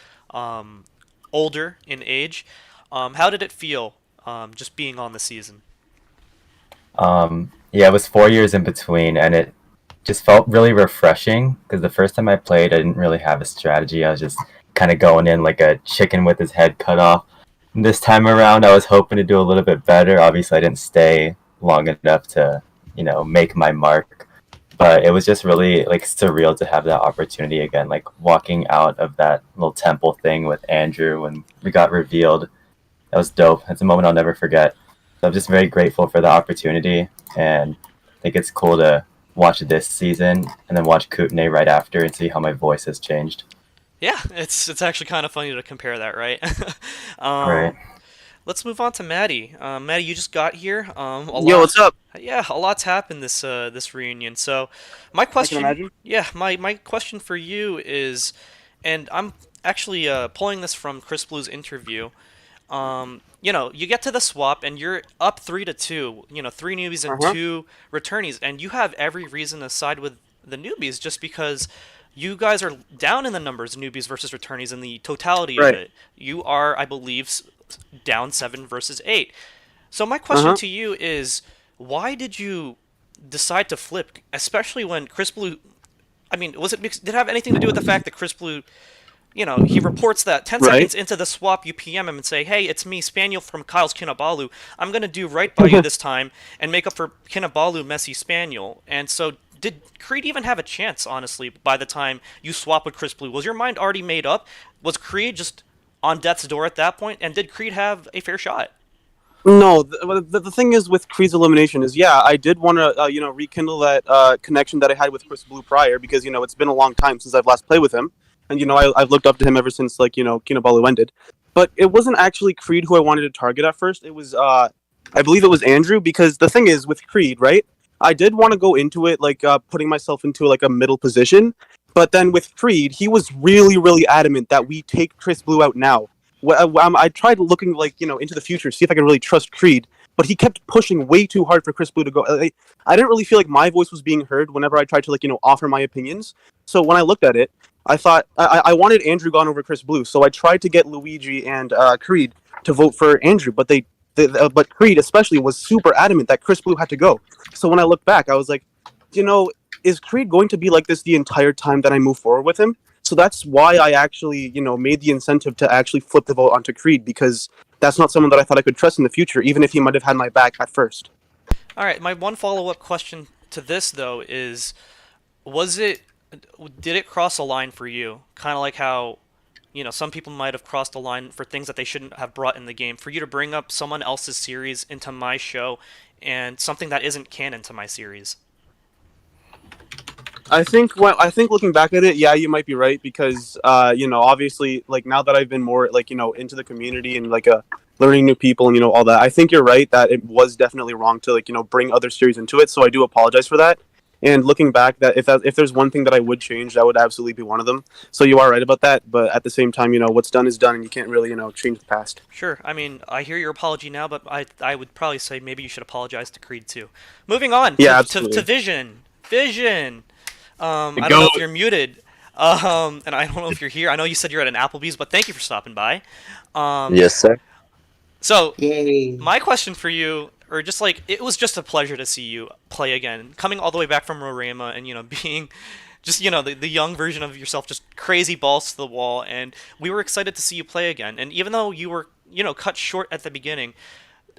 older in age? How did it feel just being on the season?
Yeah, it was 4 years in between, and it just felt really refreshing because the first time I played, I didn't really have a strategy. I was just kind of going in like a chicken with his head cut off. And this time around, I was hoping to do a little bit better. Obviously, I didn't stay long enough to, make my mark. But it was just really like surreal to have that opportunity again, like walking out of that little temple thing with Andrew when we got revealed. That was dope. It's a moment I'll never forget. So I'm just very grateful for the opportunity, and I think it's cool to watch this season and then watch Kootenai right after and see how my voice has changed.
Yeah, it's actually kind of funny to compare that, right?
Right.
Let's move on to Maddie. Maddie, you just got here.
Yo, what's up?
Yeah, a lot's happened this reunion. So, my question,
imagine.
yeah, my question for you is, and I'm actually pulling this from Chris Blue's interview. You get to the swap and you're up 3-2. 3 newbies and 2 returnees, and you have every reason to side with the newbies just because you guys are down in the numbers, newbies versus returnees, in the totality of it. You are, I believe, down 7 versus 8. So my question to you is, why did you decide to flip, especially when Chris Blue? I mean, did it have anything to do with the fact that Chris Blue, he reports that 10 seconds into the swap, you PM him and say, "Hey, it's me, Spaniel from Kyle's Kinabalu. I'm gonna do right by you this time and make up for Kinabalu, Messi, Spaniel." And so, did Creed even have a chance, honestly, by the time you swap with Chris Blue? Was your mind already made up? Was Creed just on death's door at that point? And did Creed have a fair shot?
No, the thing is with Creed's elimination is, I did want to, rekindle that connection that I had with Chris Blue prior because, it's been a long time since I've last played with him. And, I've looked up to him ever since, Kinabalu ended. But it wasn't actually Creed who I wanted to target at first. It was, I believe it was Andrew, because the thing is with Creed, right? I did want to go into it, putting myself into, a middle position. But then with Creed, he was really, really adamant that we take Chris Blue out now. I tried looking, into the future, see if I could really trust Creed. But he kept pushing way too hard for Chris Blue to go. I didn't really feel like my voice was being heard whenever I tried to, offer my opinions. So when I looked at it, I thought I wanted Andrew gone over Chris Blue. So I tried to get Luigi and Creed to vote for Andrew. But but Creed especially was super adamant that Chris Blue had to go. So when I looked back, I was like, is Creed going to be like this the entire time that I move forward with him? So that's why I actually, made the incentive to actually flip the vote onto Creed, because that's not someone that I thought I could trust in the future, even if he might have had my back at first.
All right, my one follow-up question to this, though, is, did it cross a line for you? Kind of like how you know, some people might have crossed the line for things that they shouldn't have brought in the game. For you to bring up someone else's series into my show and something that isn't canon to my series.
I think looking back at it, yeah, you might be right because you know, obviously, like now that I've been more like, you know, into the community and like learning new people and, you know, all that, I think you're right that it was definitely wrong to, like, you know, bring other series into it. So I do apologize for that. And looking back, that if there's one thing that I would change, that would absolutely be one of them. So you are right about that, but at the same time, you know, what's done is done, and you can't really, you know, change the past.
Sure. I mean, I hear your apology now, but I would probably say maybe you should apologize to Creed too. Moving on
Yeah,
to
absolutely.
Vision. Vision. I don't
Go.
know if you're muted. And I don't know if you're here. I know you said you're at an Applebee's, but thank you for stopping by.
Yes, sir.
So, my question for you, or just like, it was just a pleasure to see you play again. Coming all the way back from Rorama and, you know, being just, you know, the young version of yourself, just crazy balls to the wall. And we were excited to see you play again. And even though you were, you know, cut short at the beginning,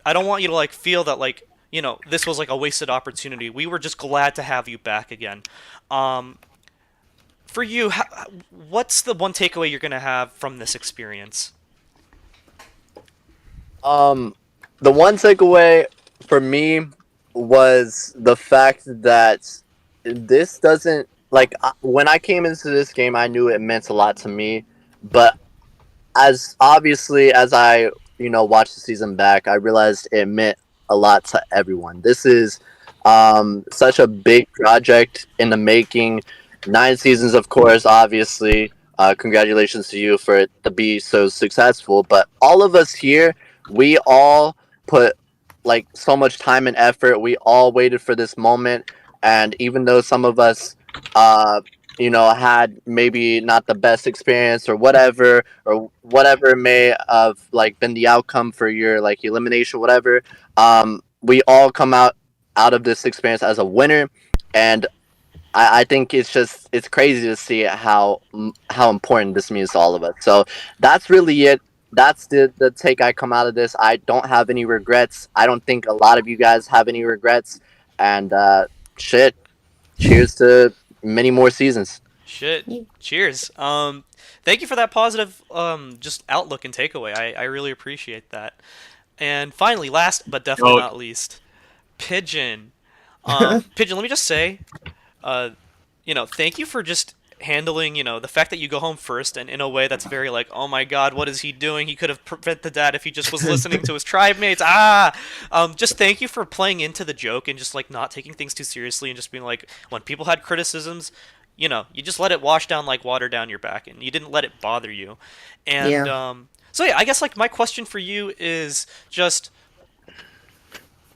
I don't want you to, like, feel that, like, you know, this was like a wasted opportunity. We were just glad to have you back again. For you, what's the one takeaway you're going to have from this experience?
The one takeaway for me was the fact that this doesn't, like, when I came into this game, I knew it meant a lot to me, but as obviously as I, you know, watched the season back, I realized it meant a lot to everyone. This is such a big project in the making. 9 seasons, of course, obviously. Congratulations to you for it to be so successful. But all of us here, we all put like so much time and effort. We all waited for this moment. And even though some of us, you know, had maybe not the best experience or whatever it may have like been the outcome for your like elimination, whatever, we all come out of this experience as a winner. And I think it's crazy to see how important this means to all of us. So that's really it. That's the take I come out of this. I don't have any regrets. I don't think a lot of you guys have any regrets. And shit, cheers to many more seasons.
Shit. Cheers. Thank you for that positive just outlook and takeaway. I really appreciate that. And finally, last but definitely not least, Pigeon. Pigeon, let me just say, you know, thank you for just handling, you know, the fact that you go home first and in a way that's very like, oh my god, what is he doing? He could have prevented that if he just was listening to his tribe mates. Just thank you for playing into the joke and just like not taking things too seriously and just being like, when people had criticisms, you know, you just let it wash down like water down your back and you didn't let it bother you. And so yeah, I guess like my question for you is just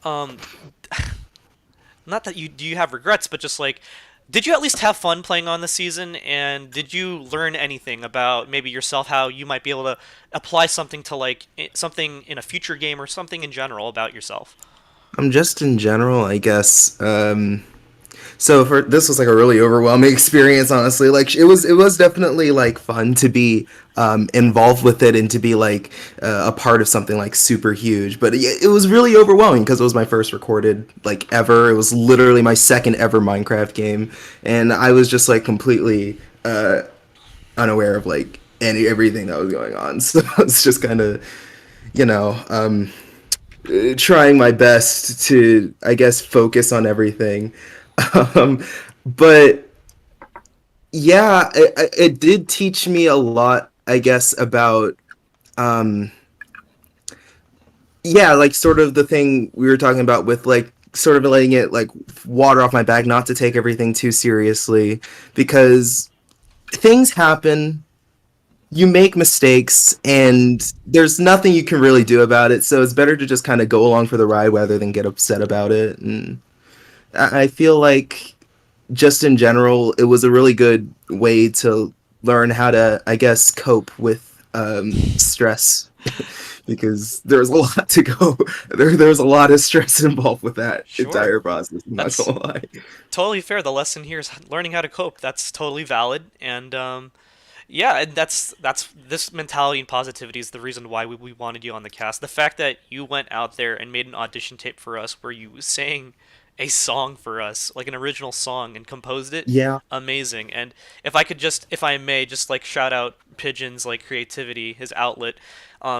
not that do you have regrets, but just like, did you at least have fun playing on the season, and did you learn anything about maybe yourself, how you might be able to apply something to like something in a future game or something in general about yourself?
Just in general, I guess. So this was like a really overwhelming experience, honestly. Like it was definitely like fun to be involved with it and to be like a part of something like super huge. But it was really overwhelming because it was my first recorded like ever. It was literally my second ever Minecraft game, and I was just like completely unaware of like everything that was going on. So I was just kind of, you know, trying my best to, I guess, focus on everything. But yeah, it did teach me a lot, I guess, about like sort of the thing we were talking about with like sort of letting it like water off my back, not to take everything too seriously, because things happen, you make mistakes, and there's nothing you can really do about it. So it's better to just kind of go along for the ride rather than get upset about it. And I feel like just in general, it was a really good way to learn how to, I guess, cope with stress because there's a lot to go. There's a lot of stress involved with that entire process. I'm not gonna lie.
Totally fair. The lesson here is learning how to cope. That's totally valid. And yeah, and that's this mentality and positivity is the reason why we wanted you on the cast. The fact that you went out there and made an audition tape for us where you sang a song for us, like an original song, and composed it.
Yeah.
Amazing. And if I may, just like shout out Pigeon's like creativity, his outlet.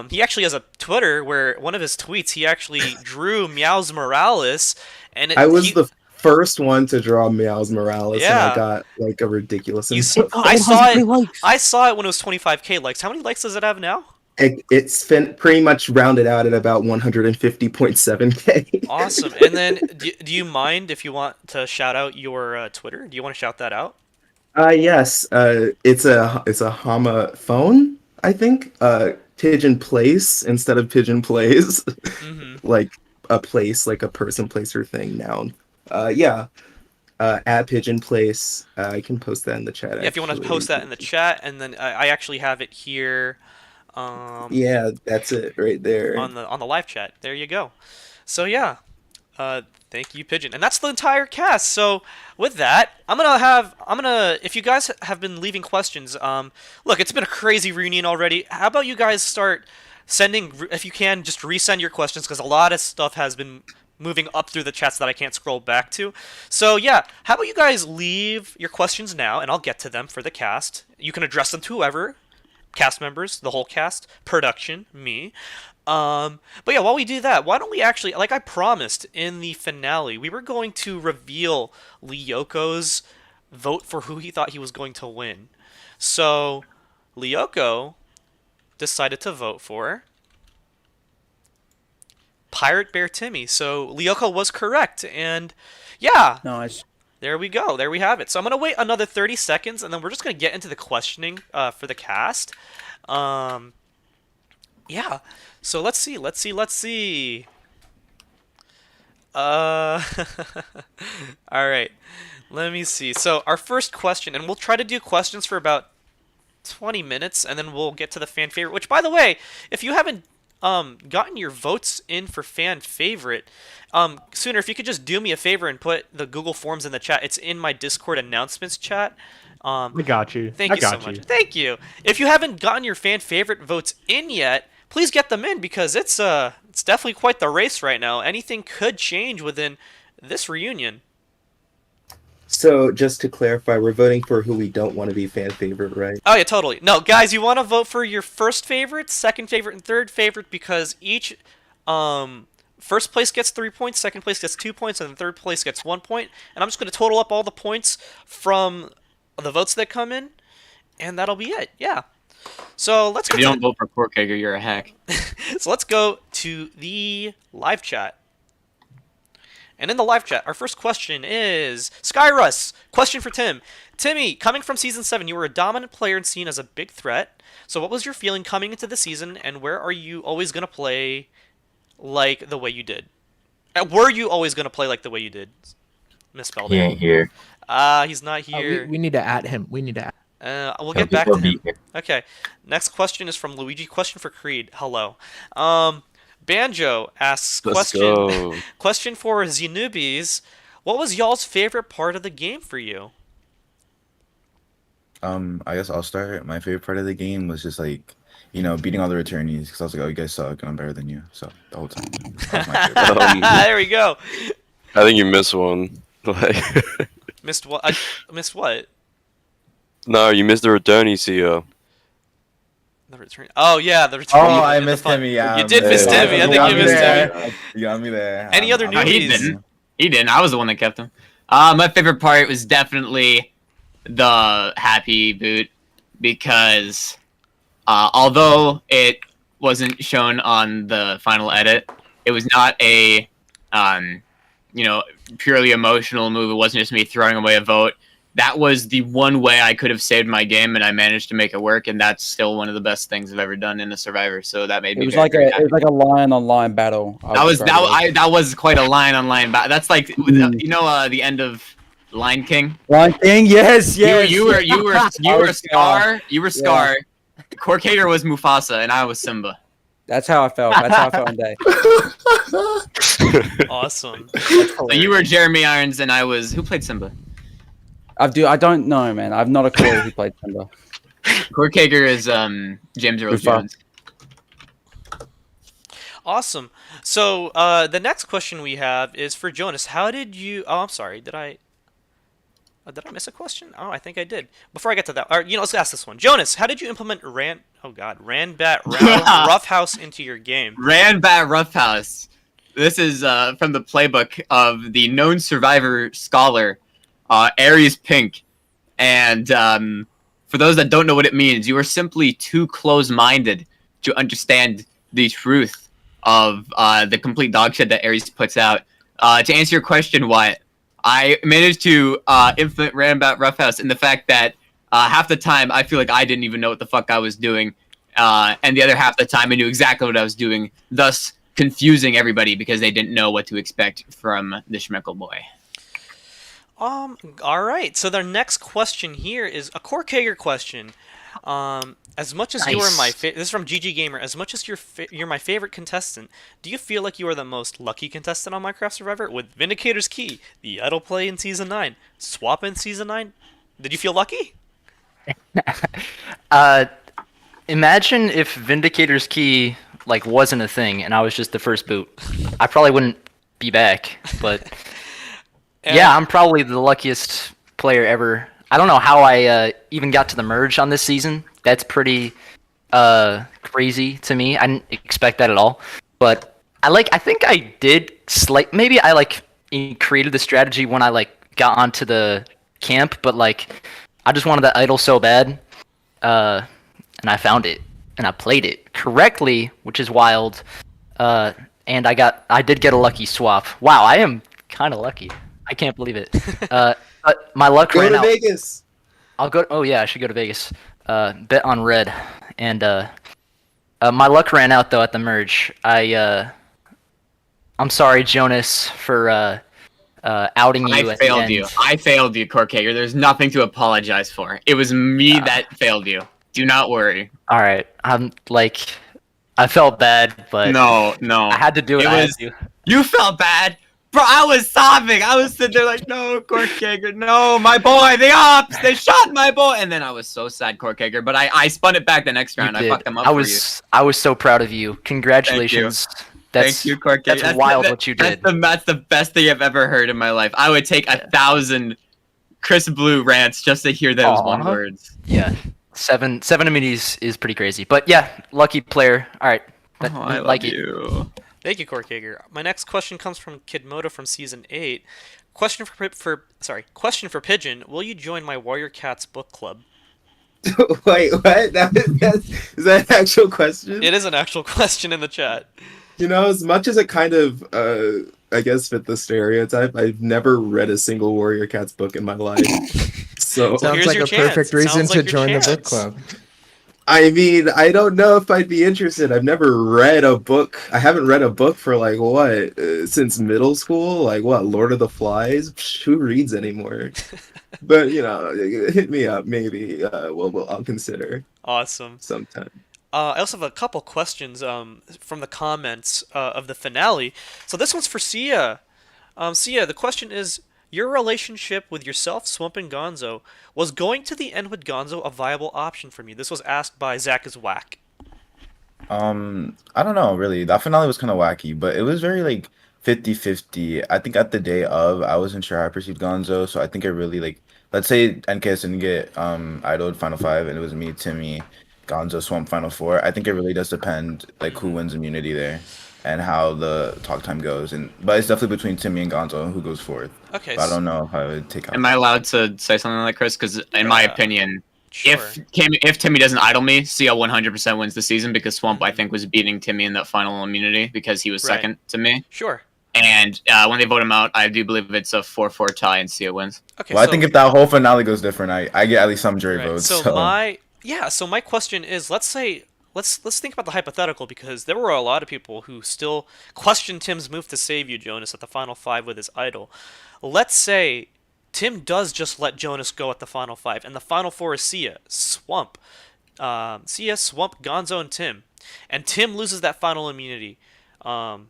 He actually has a Twitter where one of his tweets he actually drew Meows Morales, and
I was the first one to draw Meows Morales, and
Yeah.
I got like a ridiculous.
I saw it. I saw it when it was 25K likes. How many likes does it have now?
It's been pretty much rounded out at about 150.7K.
Awesome. And then, do you mind if you want to shout out your Twitter? Do you want to shout that out?
Yes. It's a homophone, I think. Pigeon Place instead of Pigeon Plays. Like a place, like a person, place, or thing, noun. Yeah. At Pigeon Place. I can post that in the chat.
Yeah, if you want to post that in the chat, and then I actually have it here.
Yeah, that's it right there
on the live chat. There you go. So yeah, thank you, Pigeon, and that's the entire cast. So with that, if you guys have been leaving questions, look, it's been a crazy reunion already. How about you guys start sending, if you can, just resend your questions, because a lot of stuff has been moving up through the chats that I can't scroll back to. So yeah, how about you guys leave your questions now, and I'll get to them for the cast. You can address them to whoever. Cast members, the whole cast, production, me. But yeah, while we do that, why don't we actually, like I promised in the finale, we were going to reveal Lyoko's vote for who he thought he was going to win. So, Lyoko decided to vote for Pirate Bear Timmy. So, Lyoko was correct, and yeah.
Nice.
There we go. There we have it. So I'm going to wait another 30 seconds, and then we're just going to get into the questioning for the cast. Yeah. So let's see. All right. Let me see. So our first question, and we'll try to do questions for about 20 minutes, and then we'll get to the fan favorite, which, by the way, if you haven't gotten your votes in for fan favorite, Sooner, if you could just do me a favor and put the Google Forms in the chat. It's in my Discord announcements chat.
I got you.
Thank you so much. Thank you. If you haven't gotten your fan favorite votes in yet, please get them in, because it's definitely quite the race right now. Anything could change within this reunion.
So just to clarify, we're voting for who we don't want to be fan favorite, right?
Oh yeah, totally. No, guys, you want to vote for your first favorite, second favorite, and third favorite, because each first place gets 3 points, second place gets 2 points, and third place gets 1 point. And I'm just going to total up all the points from the votes that come in, and that'll be it. Yeah. So let's go.
If you don't vote for Corkhager, you're a hack.
So let's go to the live chat. And in the live chat, our first question is Skyrus. Question for Tim. Timmy, coming from Season 7, you were a dominant player and seen as a big threat. So what was your feeling coming into the season, and where are you always going to play like the way you did? Were you always going to play like the way you did? Misspelled it.
He ain't here.
He's not here.
We need to add him. We need to add.
We'll get back to him. Okay. Next question is from Luigi. Question for Creed. Hello. Banjo asks question for Zenoobies. What was y'all's favorite part of the game for you?
I guess I'll start. My favorite part of the game was just like, beating all the returnees, because I was like, oh, you guys suck, and I'm better than you. So the whole time. That was my favorite.
There we go.
I think you missed one.
Missed what? I missed what?
No, you missed the return ECO.
The return. Oh yeah, the return.
Oh, I missed Timmy. Yeah,
you did miss Timmy. I think you missed Timmy.
You got me there.
Any other
No,
newbies?
he didn't. I was the one that kept him. My favorite part was definitely the happy boot, because although it wasn't shown on the final edit, it was not a purely emotional move. It wasn't just me throwing away a vote. That was the one way I could have saved my game, and I managed to make it work. And that's still one of the best things I've ever done in a Survivor. So that made me.
It was like a lion on lion battle.
That was quite a lion on lion battle. That's like the end of Lion King.
Lion King, yes.
You were Scar. You were Scar. Corkhager was Mufasa, and I was Simba.
That's how I felt. That's how I felt today.
Awesome.
So you were Jeremy Irons, and I was who played Simba.
I don't know, man. I've not a clue who played Simba.
Corkhager is James Earl Jones.
Awesome. So the next question we have is for Jonas. How did you? Oh, I'm sorry. Did I miss a question? Oh, I think I did. Before I get to that, let's ask this one. Jonas, how did you implement Ranbat Roughhouse into your game?
Ranbat Roughhouse. This is from the playbook of the known survivor scholar, Aries Pink. And for those that don't know what it means, you are simply too close-minded to understand the truth of the complete dog shit that Aries puts out. To answer your question, Wyatt, I managed to implement Ranbat Roughhouse in the fact that half the time I feel like I didn't even know what the fuck I was doing, and the other half the time I knew exactly what I was doing, thus confusing everybody because they didn't know what to expect from the Schmeckle boy.
All right. So their next question here is a Corkager question. As much as you are this is from GG Gamer. As much as you're my favorite contestant, do you feel like you are the most lucky contestant on Minecraft Survivor? With Vindicator's Key, the idle play in Season 9, swap in Season 9, did you feel lucky?
Imagine if Vindicator's Key wasn't a thing and I was just the first boot. I probably wouldn't be back, but yeah, I'm probably the luckiest player ever. I don't know how I even got to the merge on this season. That's pretty crazy to me. I didn't expect that at all. But I think I did maybe I created the strategy when I got onto the camp, but I just wanted that idol so bad. And I found it and I played it correctly, which is wild. And I did get a lucky swap. Wow, I am kind of lucky. I can't believe it. But my luck ran out.
Go to Vegas.
I'll go. Oh yeah, I should go to Vegas. Bet on red, and my luck ran out though at the merge. I'm sorry, Jonas, for outing you.
I failed you, Corkager. There's nothing to apologize for. It was me that failed you. Do not worry.
All right. I felt bad, but
no,
I had to do it.
You felt bad. Bro, I was sobbing. I was sitting there like, no, Corkager, no, my boy, the ops, they shot my boy. And then I was so sad, Corkager, but I spun it back the next round. I fucked them up for you.
I was so proud of you. Congratulations.
Thank you, Corkager.
That's wild what you did.
That's the best thing I've ever heard in my life. I would take 1,000 Chris Blue rants just to hear those one words.
Yeah. Seven immunities is pretty crazy. But yeah, lucky player. All right.
I like you.
Thank you, Corkager. My next question comes from Kidmoto from Season 8. Question for Pigeon. Will you join my Warrior Cats book club?
Wait, what? Is that an actual question?
It is an actual question in the chat.
As much as it kind of, I guess, fit the stereotype, I've never read a single Warrior Cats book in my life. So
sounds like a perfect reason to join the book club.
I mean, I don't know if I'd be interested. I've never read a book. I haven't read a book for since middle school. Lord of the Flies? Who reads anymore? But hit me up. Maybe I'll consider.
Awesome.
Sometime.
I also have a couple questions from the comments of the finale. So this one's for Sia. Sia, the question is: your relationship with yourself, Swamp, and Gonzo, was going to the end with Gonzo a viable option from you? This was asked by Zach is Whack.
I don't know, really. That finale was kind of wacky, but it was very 50-50. I think at the day of, I wasn't sure how I perceived Gonzo, so I think it really let's say NKS didn't get idled Final 5, and it was me, Timmy, Gonzo, Swamp, Final 4. I think it really does depend who wins immunity there and how the talk time goes, but it's definitely between Timmy and Gonzo and who goes fourth.
Okay.
But I don't know how I would take out.
Am I allowed to say something like Chris? Because in my opinion, if Timmy doesn't idle me, Sia 100% wins the season because Swamp I think was beating Timmy in that final immunity because he was second to me.
Sure.
And when they vote him out, I do believe it's a 4-4 tie and Sia wins.
Okay.
Well, I think if that whole finale goes different, I get at least some jury votes.
So my question is, let's think about the hypothetical, because there were a lot of people who still questioned Tim's move to save you, Jonas, at the Final 5 with his idol. Let's say Tim does just let Jonas go at the Final 5, and the Final 4 is Sia, Swamp, Swamp, Gonzo, and Tim. And Tim loses that final immunity. And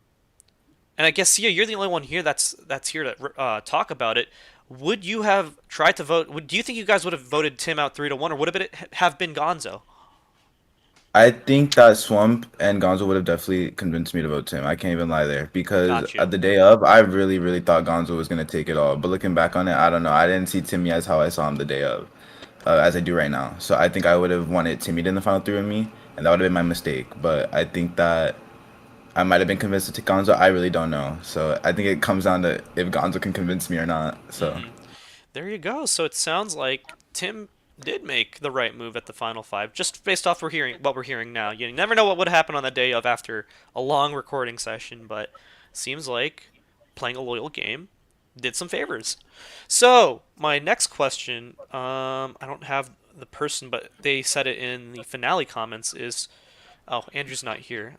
I guess, Sia, you're the only one here that's here to talk about it. Would you have tried to vote? Do you think you guys would have voted Tim out 3-1, or would it have been Gonzo?
I think that Swamp and Gonzo would have definitely convinced me to vote Tim. I can't even lie there because
Got you.
at the day of, I really, really thought Gonzo was gonna take it all. But looking back on it, I don't know. I didn't see Timmy as how I saw him the day of, as I do right now. So I think I would have wanted Timmy in the final three with me, and that would have been my mistake. But I think that I might have been convinced to take Gonzo. I really don't know. So I think it comes down to if Gonzo can convince me or not. So.
There you go. So it sounds like Tim did make the right move at the final five, just based off what we're hearing now. You never know what would happen on the day of after a long recording session, but seems like playing a loyal game did some favors. So my next question, I don't have the person, but they said it in the finale comments. Is Andrew's not here.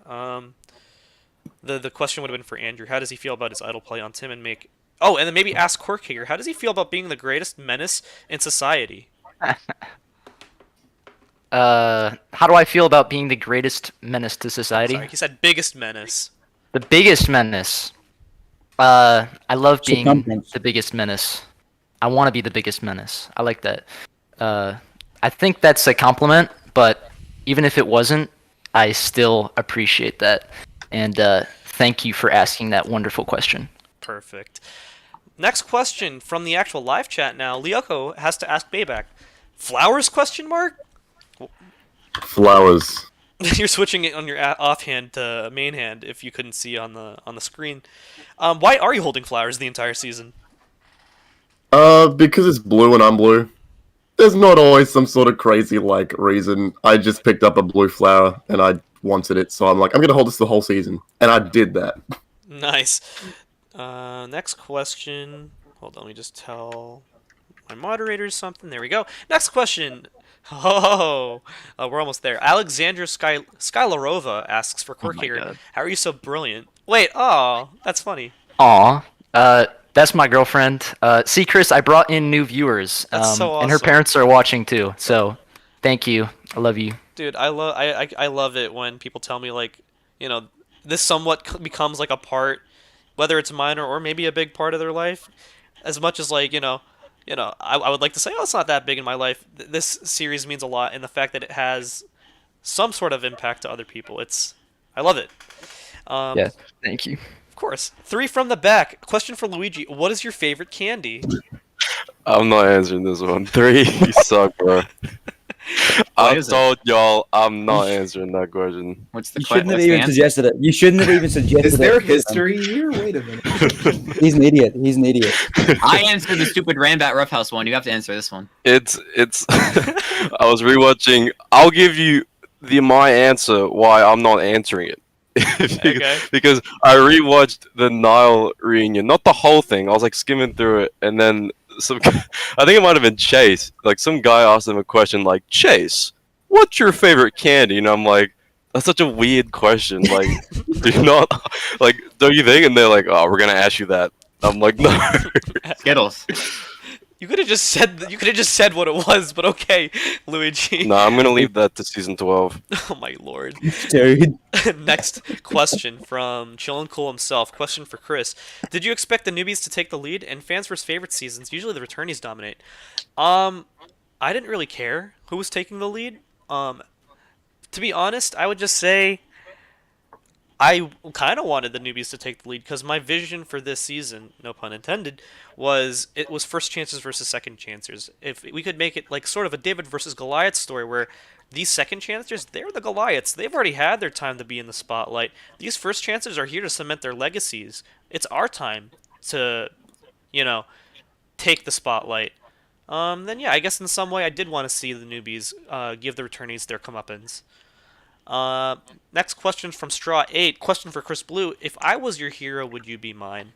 The question would have been for Andrew. How does he feel about his idle play on Tim and make? Oh, and then maybe ask Corkhager, how does he feel about being the greatest menace in society?
How do I feel about being the greatest menace to society?
Sorry, he said biggest menace.
The biggest menace. I love being the biggest menace. I want to be the biggest menace. I like that. I think that's a compliment, but even if it wasn't, I still appreciate that. And thank you for asking that wonderful question.
Perfect. Next question from the actual live chat now. Lyoko has to ask Bayback. Flowers question mark?
Flowers.
You're switching it on your offhand to main hand if you couldn't see on the screen. Why are you holding flowers the entire season?
Because it's blue and I'm blue. There's not always some sort of crazy like reason. I just picked up a blue flower and I wanted it, so I'm like, I'm gonna hold this the whole season, and I did that.
Nice. Next question. Hold on, let me just tell my moderators something. There we go. Next question. Oh, we're almost there. Alexandra Skylarova asks for Corkhager, how are you so brilliant? Wait, that's funny.
Aw, that's my girlfriend. See, Chris, I brought in new viewers,
That's so
and her
awesome.
parents are watching too. So, thank you. I love you.
Dude, I love it when people tell me like, this somewhat becomes like a part, whether it's minor or maybe a big part of their life, as much as like I would like to say, oh, it's not that big in my life. This series means a lot, and the fact that it has some sort of impact to other people, I love it.
Yes, thank you.
Of course. 3 from the back. Question for Luigi. What is your favorite candy?
I'm not answering this one. 3, you suck, bro. I've told y'all I'm not answering that question.
What's
You shouldn't have even suggested it. You shouldn't have even suggested it.
Is there history here? Wait a minute.
He's an idiot. He's an idiot.
I answered the stupid Ranbat Roughhouse one. You have to answer this one.
It's I was rewatching. I'll give you my answer why I'm not answering it. Because I rewatched the Nile reunion, not the whole thing. I was like skimming through it, and then I think it might have been Chase. Like some guy asked him a question like, "Chase, what's your favorite candy?" And I'm like, "That's such a weird question. Like, don't you think?" And they're like, "Oh, we're gonna ask you that." I'm like, "No."
Skittles.
You could have just said what it was, but okay, Luigi.
No, I'm gonna leave that to season 12.
Oh my lord.
Dude.
Next question from Chillin' Cool himself. Question for Chris. Did you expect the newbies to take the lead? In fans versus favorite seasons, usually the returnees dominate. I didn't really care who was taking the lead. To be honest, I would just say I kind of wanted the newbies to take the lead because my vision for this season, no pun intended, was first chances versus second chancers. If we could make it like sort of a David versus Goliath story where these second chancers, they're the Goliaths. They've already had their time to be in the spotlight. These first chancers are here to cement their legacies. It's our time to, take the spotlight. Then yeah, I guess in some way I did want to see the newbies give the returnees their comeuppance. Next question from Straw 8. Question for Chris Blue. If I was your hero, would you be mine?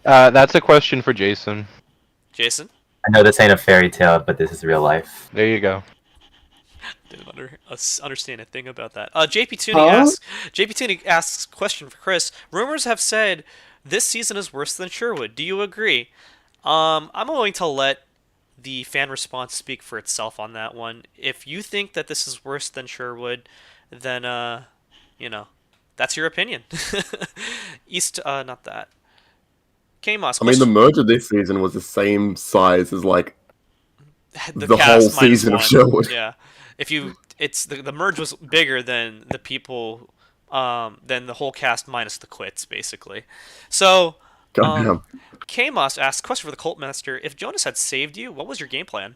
That's a question for Jason.
Jason?
I know this ain't a fairy tale, but this is real life.
There you go.
Didn't understand a thing about that. JP Tooney asks question for Chris. Rumors have said this season is worse than Sherwood. Do you agree? I'm going to let the fan response speak for itself on that one. If you think that this is worse than Sherwood, then that's your opinion. Not that. K-Moss.
I mean, the merger this season was the same size as like the whole
cast
season of
-1.
Sherwood.
Yeah. If you it's the merge was bigger than the people, than the whole cast minus the quits, basically. So,
Goddamn.
Kamos asks, question for the Cult Master: if Jonas had saved you, what was your game plan?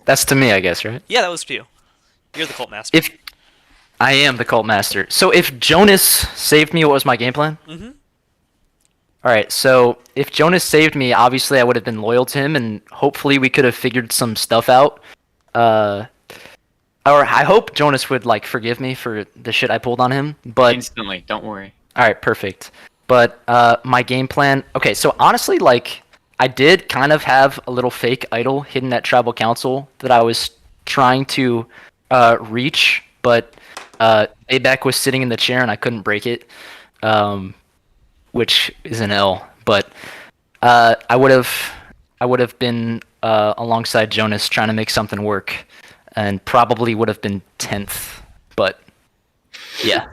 That's to me, I guess, right?
Yeah, that was to you. You're the Cult Master.
If I am the cult master, so if Jonas saved me, what was my game plan?
Mm-hmm.
All right, so if Jonas saved me, obviously I would have been loyal to him, and hopefully we could have figured some stuff out. Or I hope Jonas would like forgive me for the shit I pulled on him. But
instantly, don't worry.
all right, perfect. But my game plan. Okay, so honestly, like I did kind of have a little fake idol hidden at Tribal Council that I was trying to reach, but Abek was sitting in the chair and I couldn't break it, which is an L. But I would have been alongside Jonas trying to make something work, and probably would have been 10th. But yeah.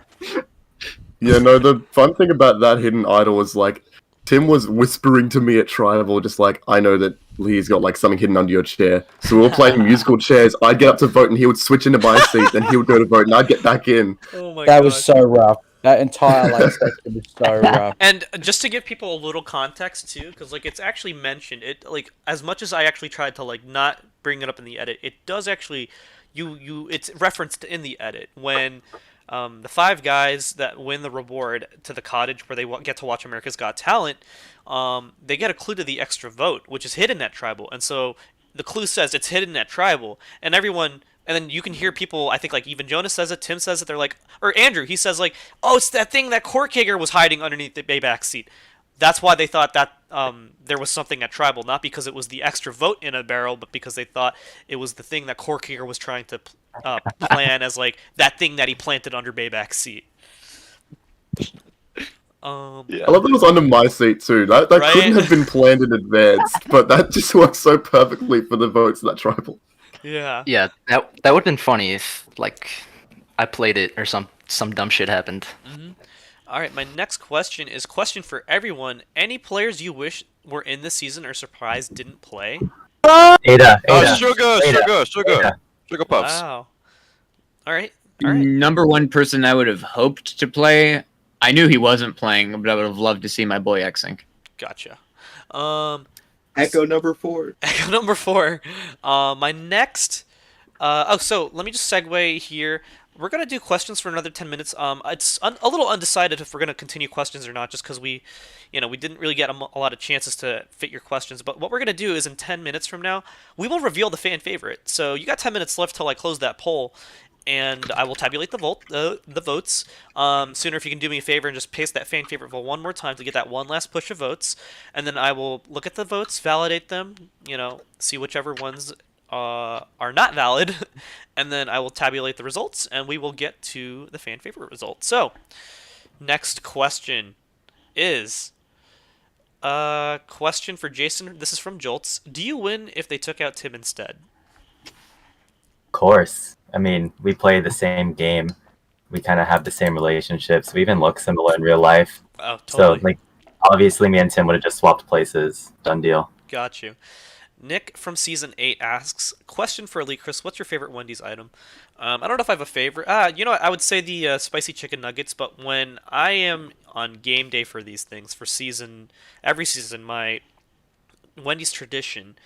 Yeah, no, the fun thing about that hidden idol was like Tim was whispering to me at Tribal, just like, I know that Lee's got like something hidden under your chair. So we were playing musical chairs. I'd get up to vote and he would switch into my seat, then he would go to vote and I'd get back in.
Oh my
That was so rough. That entire like section was so rough.
And just to give people a little context too, because like it's actually mentioned, it like as much as I actually tried to like not bring it up in the edit, it does actually, it's referenced in the edit when the 5 guys that win the reward to the cottage where they get to watch America's Got Talent, they get a clue to the extra vote, which is hidden at Tribal, and so the clue says it's hidden at Tribal, and everyone. And then you can hear people, I think like even Jonas says it, Tim says it, they're like, or Andrew, he says like, oh, it's that thing that Korkager was hiding underneath the Bayback seat. That's why they thought that there was something at Tribal, not because it was the extra vote in a barrel, but because they thought it was the thing that Korkager was trying to plan as like that thing that he planted under Bayback seat.
I love that it was under my seat too. That
Right?
couldn't have been planned in advance, but that just works so perfectly for the votes of that Tribal.
Yeah.
Yeah, that would have been funny if like I played it or some dumb shit happened.
Mm-hmm. All right, my next question is question for everyone. Any players you wish were in this season or surprised didn't play?
Ada.
Sugar Puffs.
Wow. All right.
Number one person I would have hoped to play. I knew he wasn't playing, but I would have loved to see my boy Xink.
Gotcha.
Echo number 4.
Echo number 4. My next. So let me just segue here. We're gonna do questions for another 10 minutes. It's a little undecided if we're gonna continue questions or not, just because we didn't really get a lot of chances to fit your questions. But what we're gonna do is in 10 minutes from now, we will reveal the fan favorite. So you got 10 minutes left till I close that poll, and I will tabulate the votes. Sooner, if you can do me a favor and just paste that fan favorite vote one more time to get that one last push of votes, and then I will look at the votes, validate them, see whichever ones are not valid, and then I will tabulate the results, and we will get to the fan favorite result. So, next question is question for Jason. This is from Jolts. Do you win if they took out Tim instead?
Of course. I mean, we play the same game. We kind of have the same relationships. We even look similar in real life.
Oh, totally.
So, like, obviously, me and Tim would have just swapped places. Done deal.
Got you. Nick from Season 8 asks, question for Elite Chris, what's your favorite Wendy's item? I don't know if I have a favorite. I would say the spicy chicken nuggets, but when I am on game day for these things, for every season, my Wendy's tradition,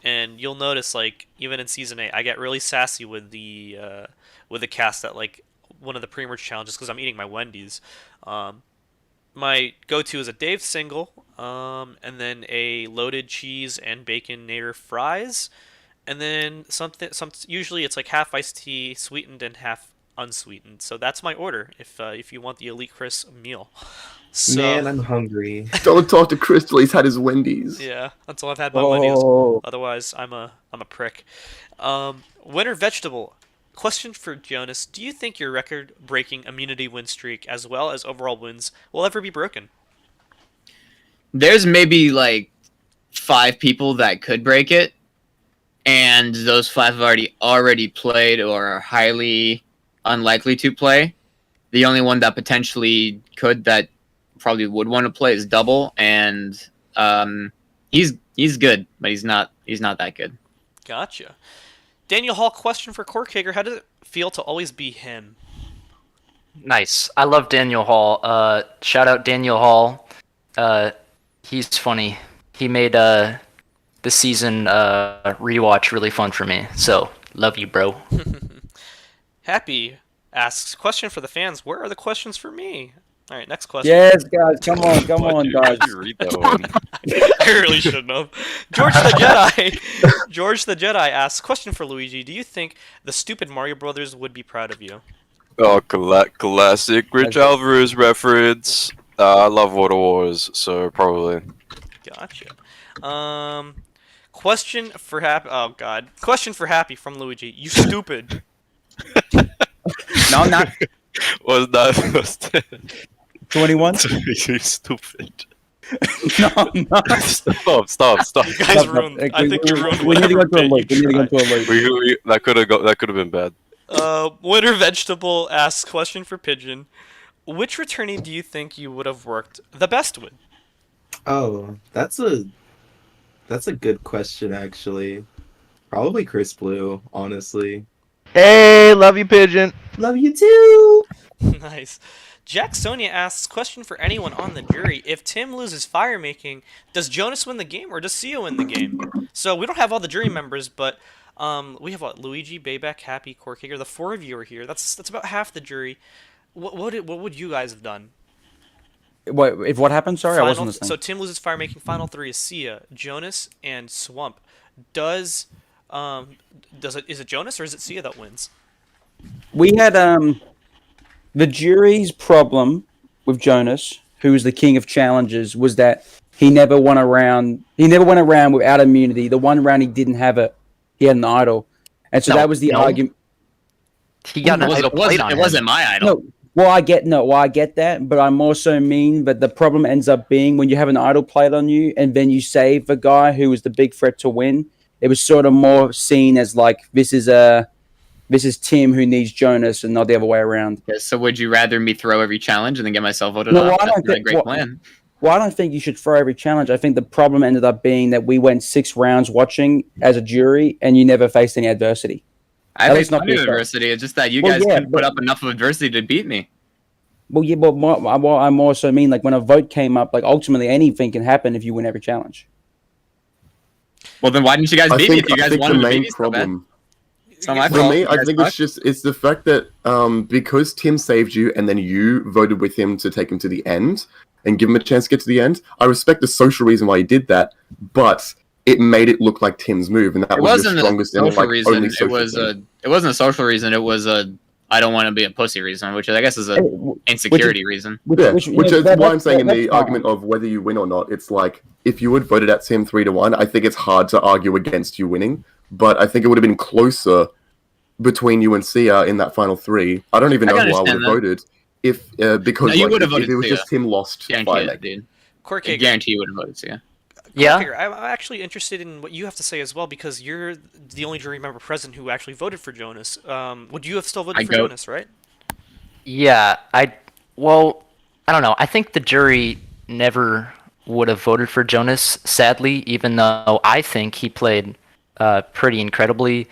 and you'll notice, like, even in Season 8, I get really sassy with the cast at, like, one of the pre-merge challenges because I'm eating my Wendy's. My go-to is a Dave single, and then a loaded cheese and baconator fries, and then usually it's like half iced tea, sweetened and half unsweetened. So that's my order if you want the Elite Chris meal. So,
Man, I'm hungry.
Don't talk to Chris till he's had his Wendy's.
Yeah, until I've had my Wendy's. Otherwise, I'm a prick. Winter vegetable. Question for Jonas. Do you think your record-breaking immunity win streak, as well as overall wins, will ever be broken?
There's maybe like 5 people that could break it, and those 5 have already played or are highly unlikely to play. The only one that potentially could, that probably would want to play, is Double, and he's good, but he's not that good.
Gotcha. Daniel Hall, question for Corkhager. How does it feel to always be him?
Nice. I love Daniel Hall. Shout out Daniel Hall. He's funny. He made the season rewatch really fun for me. So love you, bro.
Happy asks, question for the fans. Where are the questions for me? All right, next question.
Yes, guys, come on, guys.
Read that one.
I really shouldn't have. George the Jedi. George the Jedi asks, question for Luigi. Do you think the stupid Mario Brothers would be proud of you?
Oh, classic Rich Alvarez reference. I love Water Wars, so probably.
Gotcha. Question for Happy. Oh God. Question for Happy from Luigi. You stupid.
No, I'm not.
Was that
21?
You stupid.
No, I'm not.
Stop.
You guys ruined. I think you ruined.
We need to go
whatever
to a
bit
loop. We
you
need to go
tried.
to a loop.
That could have been bad.
Winter Vegetable asks, question for Pigeon. Which returnee do you think you would have worked the best with?
Oh, that's a good question, actually. Probably Chris Blue, honestly.
Hey, love you, Pigeon.
Love you too.
Nice. Jack Sonia asks, question for anyone on the jury. If Tim loses fire making, does Jonas win the game or does Sia win the game? So we don't have all the jury members, but we have what? Luigi, Bayback, Happy, Corkhager. The four of you are here. That's about half the jury. What would you guys have done?
If what happened? Sorry, I wasn't listening.
So Tim loses fire making. Final three is Sia, Jonas, and Swamp. Is it Jonas or is it Sia that wins?
We had the jury's problem with Jonas, who was the king of challenges, was that he never won a round. He never went around without immunity. The one round he didn't have it, he had an idol, and so that was the argument.
He got an idol played on him.
It wasn't my idol.
No, well, I get that, but I'm also mean. But the problem ends up being when you have an idol played on you, and then you save the guy who was the big threat to win. It was sort of more seen as like this is Tim who needs Jonas, and not the other way around.
Yeah, so would you rather me throw every challenge and then get myself voted
No,
off?
I
That's
don't
not a
think-
great
well-
plan.
Well, I don't think you should throw every challenge. I think the problem ended up being that we went 6 rounds watching as a jury, and you never faced any adversity.
I
At
faced
least not
plenty of
yourself.
adversity. It's just that you
Well,
guys
yeah,
couldn't put up enough of adversity to beat me.
Well, yeah, but I'm also mean like when a vote came up, like ultimately anything can happen if you win every challenge.
Well, then why didn't you guys
I
beat me
think,
if you
I
guys
think
wanted
the
to beat
main
me so bad?
problem.
It's not my
For
fault.
me,
You
I
guys
think
suck.
it's the fact that because Tim saved you and then you voted with him to take him to the end and give him a chance to get to the end. I respect the social reason why he did that, but it made it look like Tim's move, and that
It
was
wasn't
the
a
strongest and
social
like
reason.
only
It
social
was
thing.
it wasn't a social reason. It was a I don't want to be a pussy reason, which I guess is a insecurity reason.
Which is why I'm saying in the
that's fine.
argument of whether you win or not, it's like if you had voted at Tim 3-1, I think it's hard to argue against you winning. But I think it would have been closer between you and Sia in that final 3. I don't even
I
know
can
who I would have
understand
voted if because
No, you
like,
would have
if
voted
it was
Sia.
just Tim lost
Guarantee
fire
it,
make.
dude. I
Corkhager.
guarantee you would have voted Sia.
Corkhager, I'm actually interested in what you have to say as well because you're the only jury member present who actually voted for Jonas. Would you have still voted for Jonas, right?
Yeah, I don't know. I think the jury never would have voted for Jonas, sadly, even though I think he played pretty incredibly.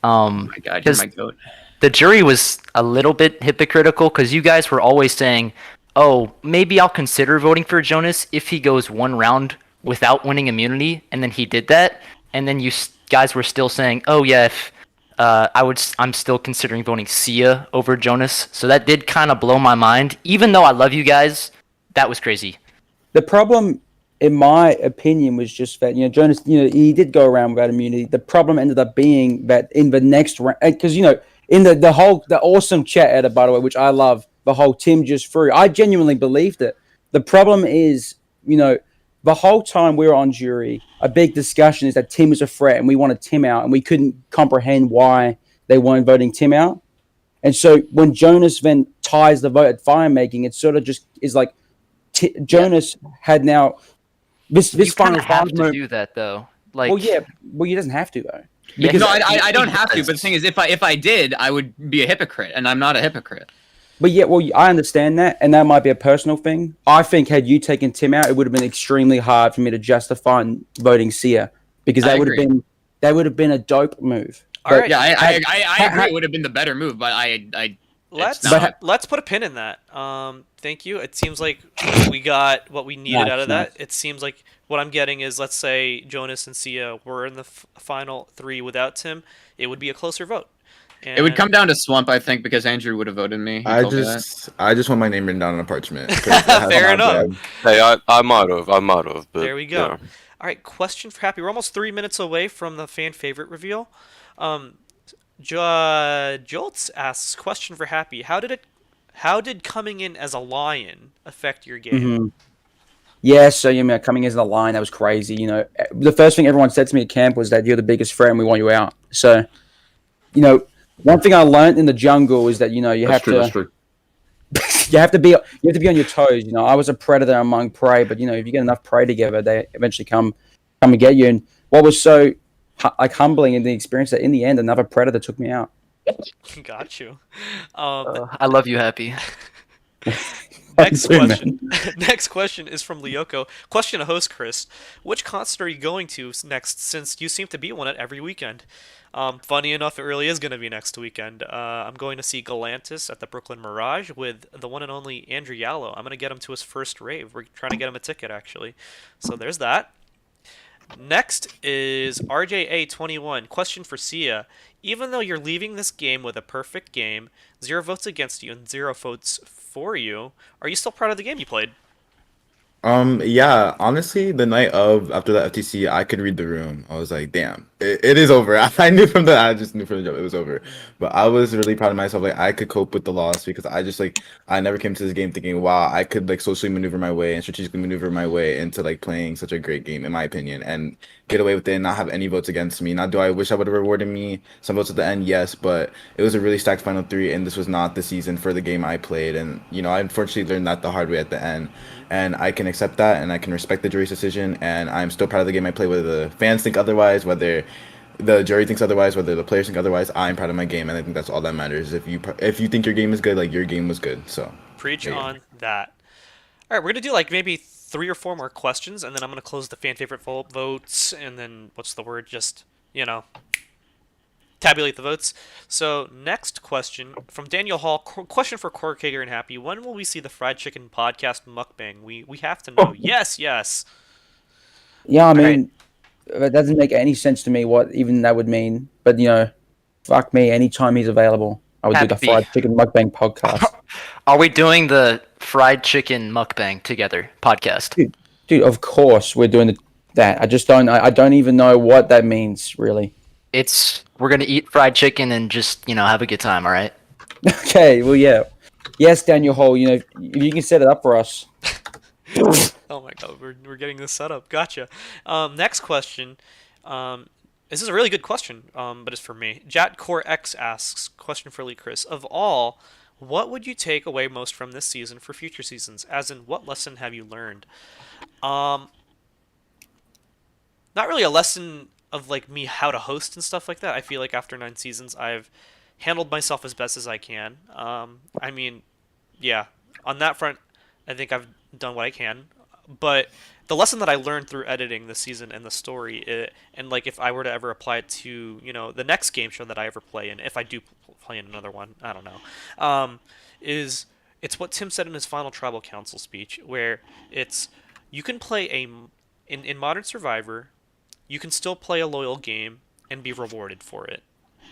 Oh my god, you're my goat.
The jury was a little bit hypocritical because you guys were always saying, oh, maybe I'll consider voting for Jonas if he goes 1 round without winning immunity, and then he did that, and then you guys were still saying, oh yeah, if I'm still considering voting Sia over Jonas, so that did kind of blow my mind. Even though I love you guys, that was crazy.
The problem, in my opinion, was just that Jonas, he did go around without immunity. The problem ended up being that in the next round, because in the awesome chat edit, by the way, which I love, the whole Tim just threw. I genuinely believed it. The problem is, the whole time we were on jury, a big discussion is that Tim was a threat and we wanted Tim out, and we couldn't comprehend why they weren't voting Tim out. And so when Jonas then ties the vote at fire making, it sort of just is like Jonas had now this
You
final
kind of have
five
to
moment.
do that though. Like,
Well, he doesn't have to though.
Yeah,
No, I don't have to. But the thing is, if I did, I would be a hypocrite, and I'm not a hypocrite.
But yeah, well, I understand that, and that might be a personal thing. I think had you taken Tim out, it would have been extremely hard for me to justify voting Sia because
I
that would have been a dope move.
All right.
Yeah, I agree. It would have been the better move, but
let's put a pin in that. Thank you. It seems like we got what we needed out of that. It seems like what I'm getting is, let's say Jonas and Sia were in the final 3 without Tim, it would be a closer vote.
It would come down to Swamp, I think, because Andrew would have voted me. He
I
told me that.
just want my name written down on a parchment.
Fair enough.
Hey, I might have. But,
there we go.
Yeah.
All right, question for Happy. We're almost 3 minutes away from the fan favorite reveal. Jolts asks, question for Happy. How did coming in as a lion affect your game?
Yeah, so coming in as a lion, that was crazy. The first thing everyone said to me at camp was that you're the biggest threat and we want you out. So, one thing I learned in the jungle is that you have to you have to be on your toes. I was a predator among prey, but if you get enough prey together, they eventually come and get you. And what was so humbling in the experience that in the end another predator took me out.
Got you.
I love you, Happy.
Next question is from Lyoko. Question to host Chris. Which concert are you going to next, since you seem to be one at every weekend? Funny enough, it really is going to be next weekend. I'm going to see Galantis at the Brooklyn Mirage with the one and only Andrew Yallo. I'm going to get him to his first rave. We're trying to get him a ticket, actually. So there's that. Next is RJA21. Question for Sia. Even though you're leaving this game with a perfect game, 0 votes against you and 0 votes for you, are you still proud of the game you played?
Yeah, honestly, the night after the FTC, I could read the room. I was like, damn, it is over. I knew from I just knew from the jump it was over. But I was really proud of myself. Like, I could cope with the loss because I never came to this game thinking, wow, I could socially maneuver my way and strategically maneuver my way into playing such a great game, in my opinion, and get away with it and not have any votes against me. Now, do I wish I would have rewarded me some votes at the end? Yes, but it was a really stacked final 3, and this was not the season for the game I played. And I unfortunately learned that the hard way at the end. And I can accept that, and I can respect the jury's decision, and I'm still proud of the game I play. Whether the fans think otherwise, whether the jury thinks otherwise, whether the players think otherwise, I'm proud of my game, and I think that's all that matters. If you think your game is good, your game was good. So
preach on that. All right, we're gonna do maybe 3 or 4 more questions, and then I'm gonna close the fan favorite votes, and then what's the word? Just tabulate the votes. So next question from Daniel Hall. Question for Corkager and Happy. When will we see the fried chicken podcast mukbang? We have to know. Yes.
Yeah, I mean, it doesn't make any sense to me what even that would mean. But fuck me, anytime he's available, I would do the fried chicken mukbang podcast.
Are we doing the fried chicken mukbang together podcast?
Dude, of course we're doing that. I just don't. I don't even know what that means, really.
We're gonna eat fried chicken and just have a good time, all right?
Okay, well, yeah, yes, Daniel Hall. If you can set it up for us.
Oh my God, we're getting this set up. Gotcha. Next question. This is a really good question, but it's for me. Jatcore X asks, question for Lee Chris. Of all, what would you take away most from this season for future seasons? As in, what lesson have you learned? Not really a lesson of me how to host and stuff like that. I feel like after 9 seasons I've handled myself as best as I can. I mean, yeah, on that front I think I've done what I can, but the lesson that I learned through editing the season and the story, and if I were to ever apply it to the next game show that I ever play in, if I do play in another one, I don't know, is it's what Tim said in his final tribal council speech, where it's you can play in Modern Survivor, you can still play a loyal game and be rewarded for it.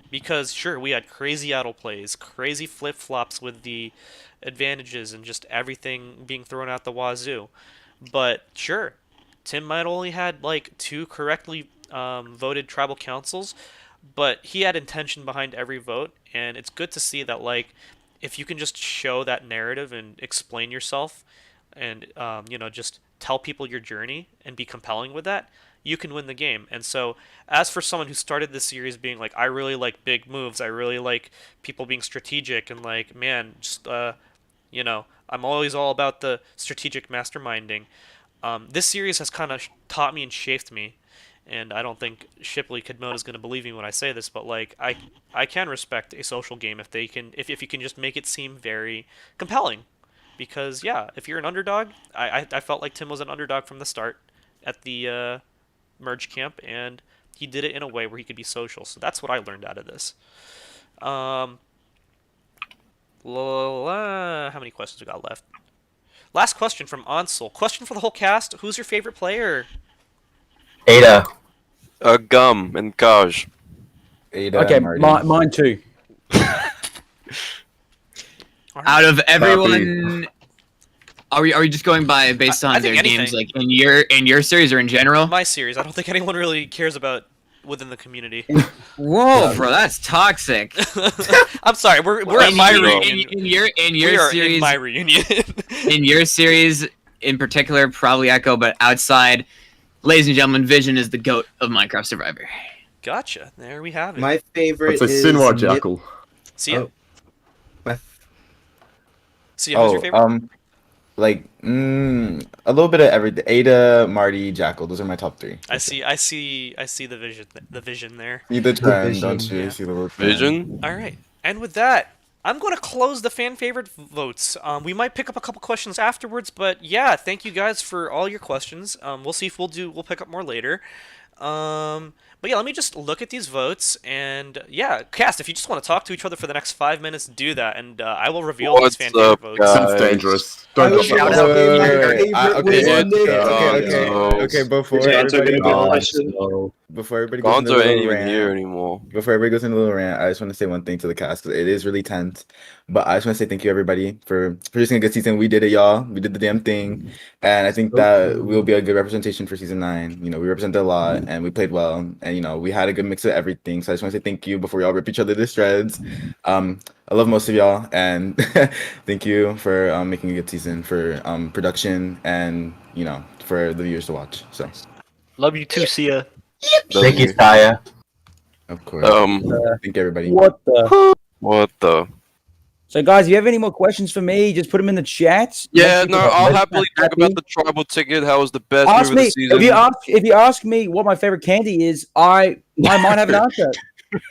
Because, sure, we had crazy auto plays, crazy flip-flops with the advantages and just everything being thrown out the wazoo. But, sure, Tim might only had, 2 correctly voted tribal councils, but he had intention behind every vote, and it's good to see that, if you can just show that narrative and explain yourself and, just tell people your journey and be compelling with that, you can win the game. And so, as for someone who started this series being I really like big moves, I really like people being strategic, and man, just I'm always all about the strategic masterminding. This series has kind of taught me and shaped me, and I don't think Shipley Kidmode is going to believe me when I say this, but I can respect a social game if you can just make it seem very compelling. Because yeah, if you're an underdog, I felt like Tim was an underdog from the start at the merge camp, and
he did it in a way where he could be social. So that's what I learned out of this. How many questions we got left? Last question from Ansel. Question for the whole cast. Who's your favorite player?
Ada.
Gum and Kaj.
Ada
Okay,
and Marty.
mine too.
Out of everyone, are we just going by based on their games, like in your series or in general?
My series. I don't think anyone really cares about within the community.
Whoa, bro, that's toxic.
I'm sorry. We're at my reunion.
In your
We are
series,
in my reunion.
in your series in particular, probably Echo, but outside, ladies and gentlemen, Vision is the goat of Minecraft Survivor.
Gotcha. There we have it.
My favorite
That's a
is
Sinwar Jackal.
See ya.
Oh. My
See ya. Who's your favorite?
Like a little bit of everything. Ada, Marty, Jackal. Those are my top 3.
I see the vision there.
See the trend,
vision,
don't you?
yeah.
See the little trend.
Vision.
All right. And with that, I'm going to close the fan favorite votes. We might pick up a couple questions afterwards, but yeah, thank you guys for all your questions. We'll see if we'll pick up more later. But yeah, let me just look at these votes, and yeah, cast, if you just want to talk to each other for the next 5 minutes, do that, and I will reveal these fan favorite votes.
Sounds dangerous. Don't help
shout
us.
out
Okay, before everybody goes into
Gonzo
the
ain't
little
even
rant,
here anymore.
before everybody goes into the little rant, I just want to say one thing to the cast, because it is really tense. But I just want to say thank you, everybody, for producing a good season. We did it, y'all. We did the damn thing. And I think that we'll be a good representation for season 9. You know, we represented a lot, and we played well. And, you know, we had a good mix of everything. So I just want to say thank you before we all rip each other to shreds. I love most of y'all. And thank you for making a good season, for production, and, you know, for the viewers to watch. So,
Love you too, Sia.
Thank you, Saya.
of course. Thank you, everybody.
What the?
What the?
So, guys, if you have any more questions for me, just put them in the chat.
Yeah, no, I'll happily talk about the tribal ticket. How was the best
Ask
move of
me
the season?
if you ask me what my favorite candy is, I might have an answer.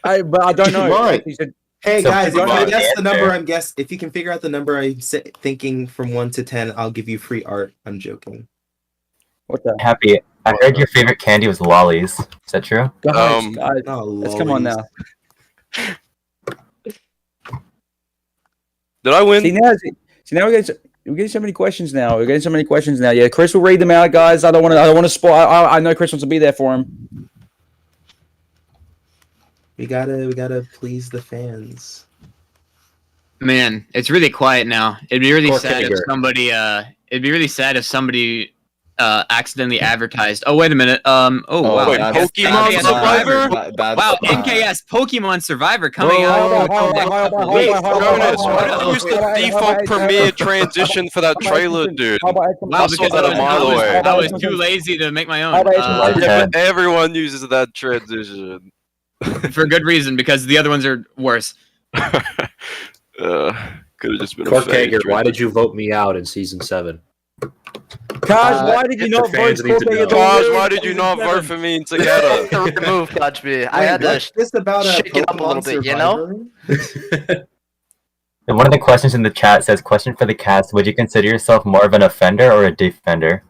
But I don't know.
Right.
He said,
Hey
So
guys, if you
come
can
on,
guess the number
answer.
if you can figure out the number I'm thinking from 1 to 10, I'll give you free art. I'm joking.
what the?
Happy. I heard your favorite candy was lollies. Is that true?
Guys,
Oh,
let's come on now.
Did I win?
See now we're getting so many questions now. We're getting so many questions now. Yeah, Chris will read them out, guys. I don't want to spoil. I know Chris wants to be there for him.
We gotta please the fans.
Man, it's really quiet now. It'd be really
Poor
sad if
Kager.
somebody. It'd be really sad if somebody accidentally advertised. Oh wait a minute. Oh wow.
wait,
that's-
Pokemon
NKS
Survivor?
Wow, NKS Pokemon Survivor coming out.
Wait,
Wait,
Jonas, why did you use the default premiere transition for that trailer, dude?
Wow,
I saw that a mile away.
I was too lazy to make my own.
Yeah, but everyone uses that transition.
For good reason, because the other ones are worse.
Could have just been a
Cork
fake
Hager, why did you vote me out in season 7?
Kaj, why did you not vote for me?
Taj, why did you not vote for me together?
Remove Kajbi. I had to
just about
shake it up a little bit, you know?
And one of the questions in the chat says, question for the cast, would you consider yourself more of an offender or a defender?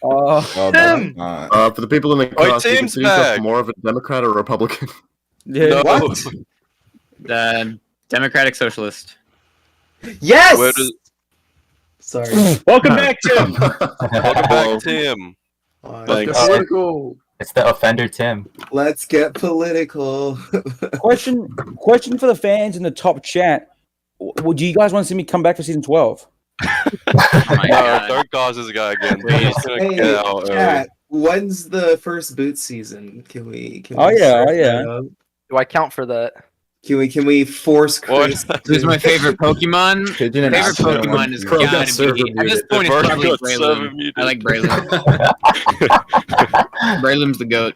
Well,
Tim!
For the people in the cast, you
Tim's
consider yourself
back.
more of a Democrat or Republican?
Yeah,
No.
The Democratic Socialist.
Yes.
Where does-
Sorry.
Welcome back, Tim.
Welcome back, Tim.
Thanks.
Political.
It's the offender Tim.
Let's get political.
Question for the fans in the top chat. Would you guys want to see me come back for season 12?
Oh my
No,
god.
don't cause this guy again. He's gonna
Hey,
get out early.
chat, when's the first boot season? Can we
Oh, yeah,
start
oh, yeah.
that up?
Do I count for that?
Can we force Chris?
Who's my favorite Pokemon?
Pigeon and
Favorite
Aspen.
Pokemon is
Crow got
gotta
server
be. At this
muted.
point,
The
it's probably
Virgo got server
Breloom.
muted.
I like Breloom. Breloom's the goat.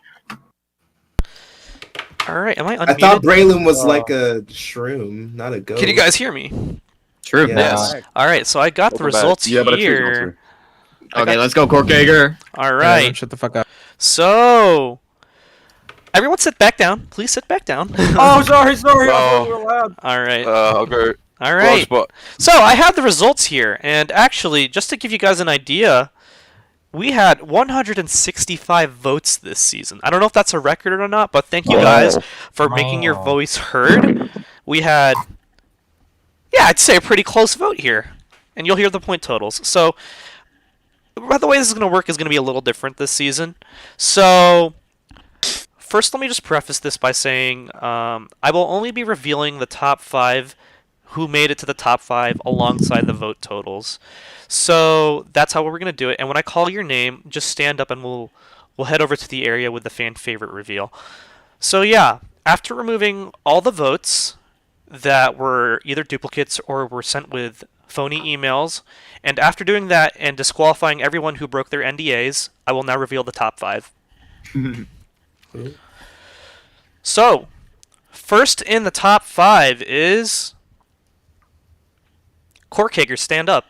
All right, am I unmuted?
I thought Braylon was like a shroom, not a ghost.
Can you guys hear me?
True.
Yeah.
Yes. All right, so I got the
Welcome back.
results
Yeah, but I choose not
here.
Okay, let's go, Corkager.
All right.
Shut the fuck up.
So, everyone sit back down. Please sit back down.
Oh, sorry. I thought
Oh.
we were allowed.
All right.
I'll go.
All right.
Spot.
So I have the results here, and actually, just to give you guys an idea, we had 165 votes this season. I don't know if that's a record or not, but thank you guys for making your voice heard. We had, yeah, I'd say a pretty close vote here. And you'll hear the point totals. So, the way this is going to work is going to be a little different this season. So, first let me just preface this by saying I will only be revealing the top 5 who made it to the top 5 alongside the vote totals. So that's how we're going to do it. And when I call your name, just stand up and we'll head over to the area with the fan favorite reveal. So yeah, after removing all the votes that were either duplicates or were sent with phony emails, and after doing that and disqualifying everyone who broke their NDAs, I will now reveal the top 5. So, first in the top 5 is Corkhager. Stand up.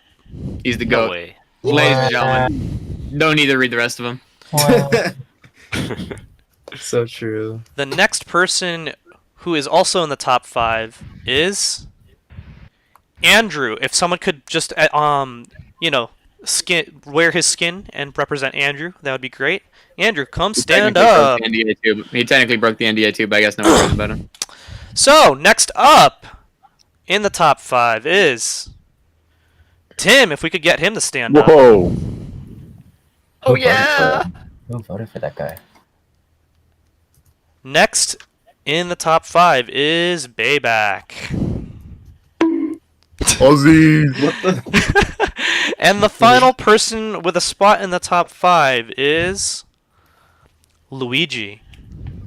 He's the GOAT. Ladies and gentlemen. Don't need to read the rest of them.
So true.
The next person who is also in the top 5 is Andrew. If someone could just, wear his skin and represent Andrew, that would be great. Andrew, come stand up.
He technically broke the NDA too, but I guess no one cares about him.
So, next up in the top 5 is Tim. If we could get him to stand up.
Whoa.
Oh yeah.
Who voted for that guy?
Next in the top 5 is Bayback.
Aussie. What the?
And the final person with a spot in the top 5 is Luigi.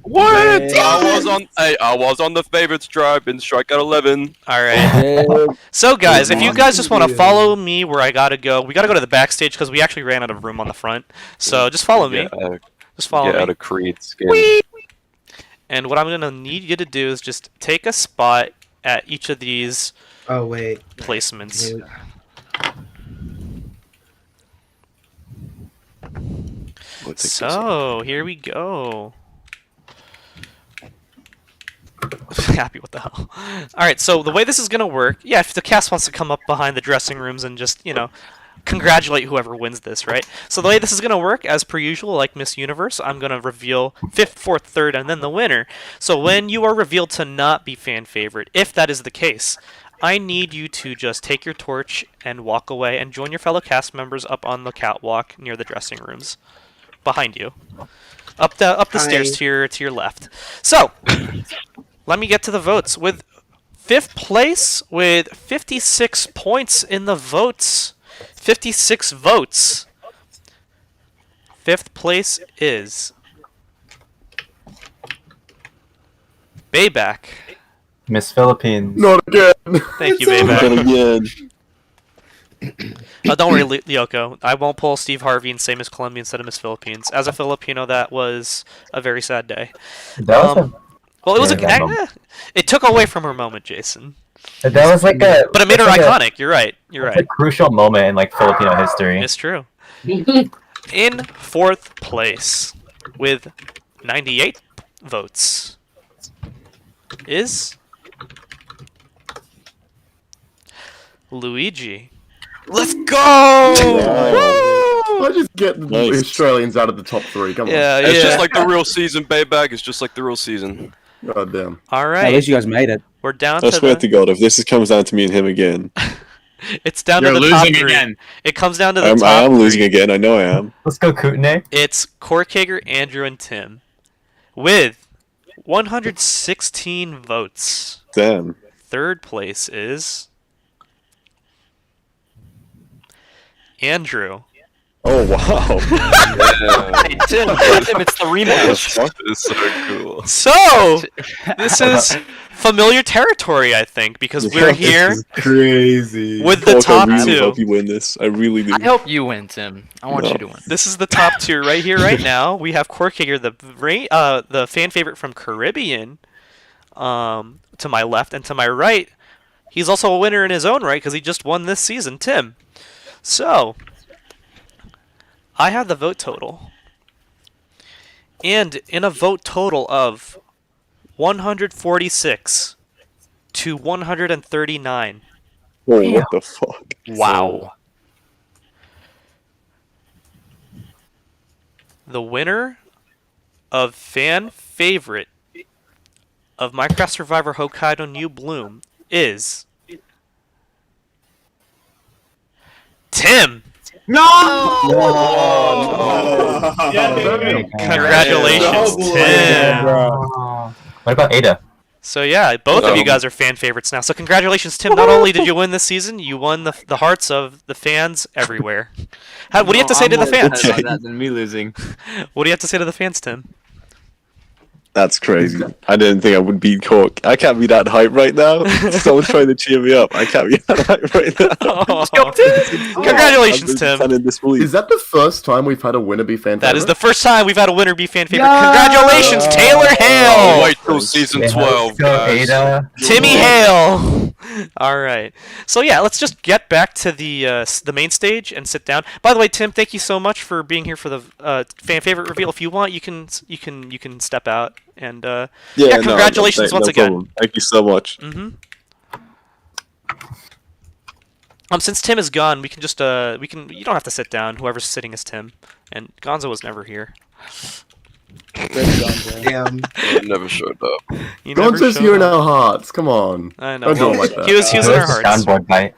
What? I was on the favorites tribe in Strikeout 11.
All right. So guys, if you guys just want to follow me where I gotta go, we gotta go to the backstage because we actually ran out of room on the front. So just follow me. Just follow me.
Get out of Creed skin.
And what I'm gonna need you to do is just take a spot at each of these placements. So here we go. Happy, what the hell? Alright, so the way this is gonna work, yeah, if the cast wants to come up behind the dressing rooms and just, congratulate whoever wins this, right? So the way this is gonna work, as per usual, like Miss Universe, I'm gonna reveal 5th, 4th, 3rd, and then the winner. So when you are revealed to not be fan favorite, if that is the case, I need you to just take your torch and walk away and join your fellow cast members up on the catwalk near the dressing rooms. Behind you. Up the stairs to your left. So, let me get to the votes. With 5th place, with 56 points in the votes. 56 votes. 5th place is Bayback.
Miss Philippines.
Not again.
Thank you, Bayback. Don't worry, Lyoko. I won't pull Steve Harvey and say Miss Columbia instead of Miss Philippines. As a Filipino, that was a very sad day.
That was
well, it was it took away from her moment, Jason.
That was like a.
But it made her iconic. You're right. You're right.
A crucial moment in Filipino history.
It's true. In 4th place, with 98 votes, is Luigi. Let's go!
I just get the Australians out of the top 3. Come on.
It's just like the real season, Bayback. It's just like the real season.
God damn.
All right.
At least you guys made it.
We're down
I
to
swear to God, if this comes down to me and him again,
it's down
You're
to the top
losing
3.
again.
It comes down to the top
I am
3.
losing again. I know I am.
Let's go, Kootenay.
It's Corkhager, Andrew, and Tim with 116 votes.
Damn.
3rd place is Andrew.
Oh wow!
Hey, Tim, it's the rematch.
This is so cool.
So, this is familiar territory, I think, because we're here
This is crazy.
with the top
I really
2.
hope you win this. I really do.
I hope you win, Tim. I want you to win.
This is the top 2 right here, right now. We have Corkhager, the fan favorite from Caribbean, to my left, and to my right, he's also a winner in his own right because he just won this season, Tim. So, I have the vote total. And in a vote total of 146 to 139.
Oh, what the fuck?
Wow. the winner of fan favorite of Minecraft Survivor Hokkaido New Bloom is Tim.
No!
Congratulations, Tim.
What about Ada?
So yeah, both of you guys are fan favorites now. So congratulations, Tim. Not only did you win this season, you won the hearts of the fans everywhere. What do you have to say to the fans?
Than me losing.
What do you have to say to the fans, Tim?
That's crazy. I didn't think I would beat Cork. I can't be that hype right now. Someone's trying to cheer me up. I can't be that hype right now.
Congratulations, Tim.
Is that the first time we've had a winner be fan
That is
favorite?
the first time we've had a winner be fan favorite. Congratulations, Taylor Hale.
Wait till season 12, guys.
Timmy Hale. All right. So yeah, let's just get back to the main stage and sit down. By the way, Tim, thank you so much for being here for the fan favorite reveal. If you want, you can step out. And congratulations once again.
Problem. Thank you so much.
Since Tim is gone, we can just you don't have to sit down. Whoever's sitting is Tim, and Gonzo was never here.
Damn.
Never showed up.
Gonzo's here in our hearts. Come on.
I know.
Don't do it like that.
He was in our hearts.
Soundboard bite.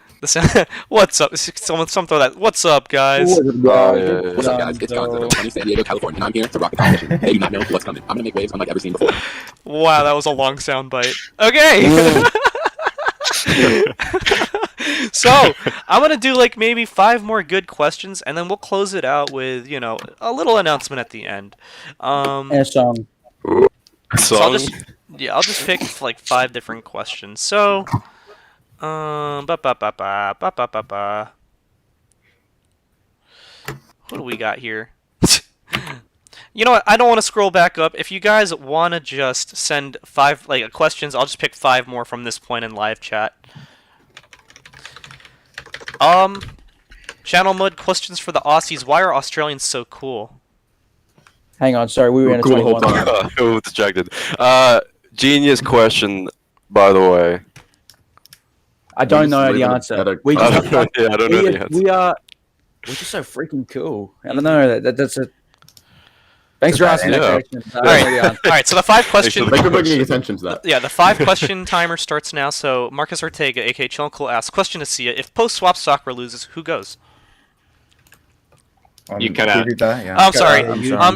What's up? Some throw that. What's up, guys?
What's up, guys? It's Gonzo. I'm in San Diego, California, and I'm here to rock the competition. They do not know what's coming. I'm gonna make waves unlike ever seen before.
Wow, that was a long sound bite. Okay. So I'm gonna do like maybe 5 more good questions, and then we'll close it out with a little announcement at the end.
And a song.
So I'll just pick like 5 different questions. So. What do we got here? You know what? I don't want to scroll back up. If you guys want to just send 5 questions, I'll just pick 5 more from this point in live chat. Channel Mud questions for the Aussies. Why are Australians so cool?
Hang on, sorry, we were in a 21.
Oh, distracted. Genius question, by the way.
I don't know the answer. We just,
I don't know the answer.
We're just so freaking cool. I don't know. That's a. Thanks for asking that question.
All right. So the 5 question.
Thank you for bringing attention to that.
Yeah, the 5 question timer starts now. So Marcus Ortega, aka Chiluncool, asks question to Sia: if post swap Sakura loses, who goes?
You cut out.
Yeah.
I'm sorry.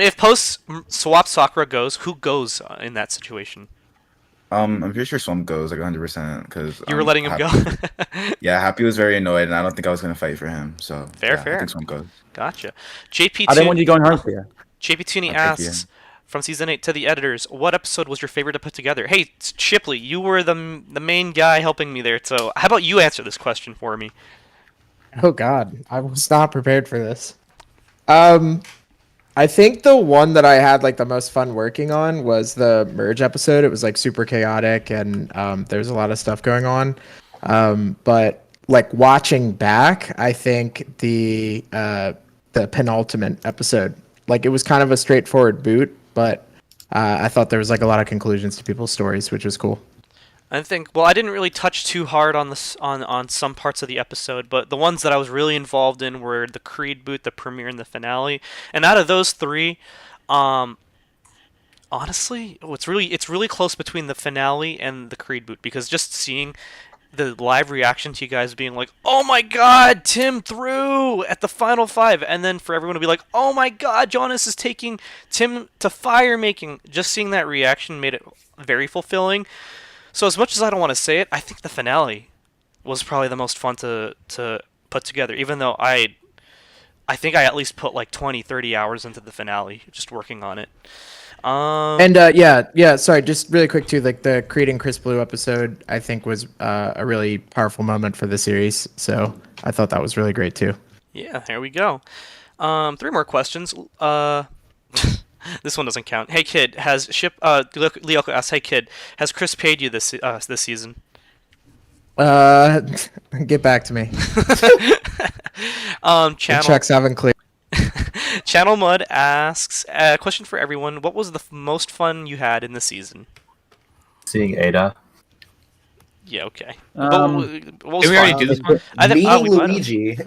If post swap Sakura goes, who goes in that situation?
I'm pretty sure Swamp goes like 100% because
you were letting him go.
Yeah, Happy was very annoyed, and I don't think I was gonna fight for him. So
fair.
I think Swamp goes.
Gotcha. JP.
I didn't want you going home here.
JP Tooney asks from season 8 to the editors, what episode was your favorite to put together? Hey, Shipley, you were the main guy helping me there. So how about you answer this question for me?
Oh God, I was not prepared for this. I think the one that I had like the most fun working on was the merge episode. It was like super chaotic and there's a lot of stuff going on. But like watching back, I think the penultimate episode, like it was kind of a straightforward boot, but I thought there was like a lot of conclusions to people's stories, which was cool.
I think, well, I didn't really touch too hard on this on some parts of the episode, but the ones that I was really involved in were the Creed boot, the premiere, and the finale. And out of those 3, honestly, it's really close between the finale and the Creed boot, because just seeing the live reaction to you guys being like, "Oh my God, Tim threw at the final 5," and then for everyone to be like, "Oh my God, Jonas is taking Tim to fire making." Just seeing that reaction made it very fulfilling. So as much as I don't want to say it, I think the finale was probably the most fun to put together, even though I think I at least put like 20, 30 hours into the finale, just working on it.
Sorry, just really quick too, like the Creed and Chris Blue episode, I think was a really powerful moment for the series. So I thought that was really great too.
Yeah, there we go. 3 more questions. This one doesn't count. Hey kid, Lyoko asks, hey kid, has Chris paid you this season?
Get back to me. The checks haven't cleared.
Channel Mud asks, question for everyone, what was the most fun you had in the season?
Seeing Ada.
Yeah, okay.
Did we already do this one?
Meeting Luigi.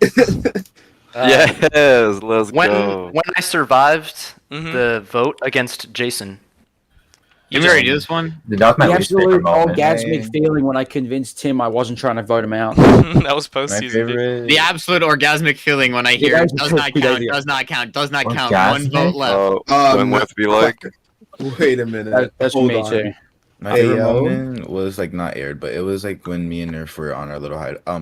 Yes, let's
when
go.
when I survived
Mhm.
the vote against Jason.
Did we already do this one?
That was my
The
least favorite
absolute
moment.
orgasmic feeling when I convinced Tim I wasn't trying to vote him out.
That was
My
postseason. dude.
favorite.
The absolute orgasmic feeling when I
Yeah,
hear
that
it
was
does
so
not
good
count,
idea.
does not count, does not count. One
Orgasmic?
vote left.
When Weth be like,
Wait a minute.
That's
Hold
me
on.
too.
My favorite
Ayo.
moment was like not aired, but it was like when me and Nerf were on our little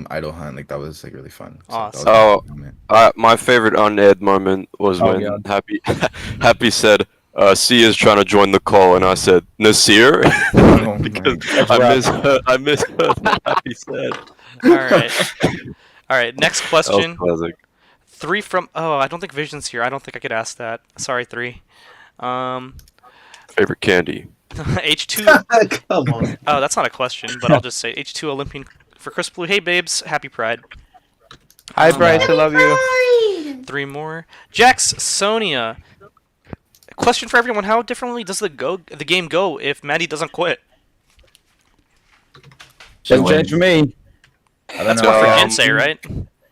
idol hunt. Like that was like really fun. So that was my
oh,
favorite moment.
my favorite unaired moment was
Oh,
when
God.
Happy said, Sia's trying to join the call, and I said, Nasir?
Oh my
because
God.
I misheard what Happy said.
All right. All right. Next
That was
question.
classic.
3 from. Oh, I don't think Vision's here. I don't think I could ask that. Sorry, 3.
Favorite candy?
H2.
Come on.
Oh, that's not a question, but I'll just say H2 Olympian for Chris Blue. Hey, babes. Happy Pride.
Hi, Bryce. I love you.
3 more. Jax Sonia. Question for everyone: how differently does the game go if Maddie doesn't quit?
Doesn't change for me.
I don't
That's
know.
what for Kinsey, right?
I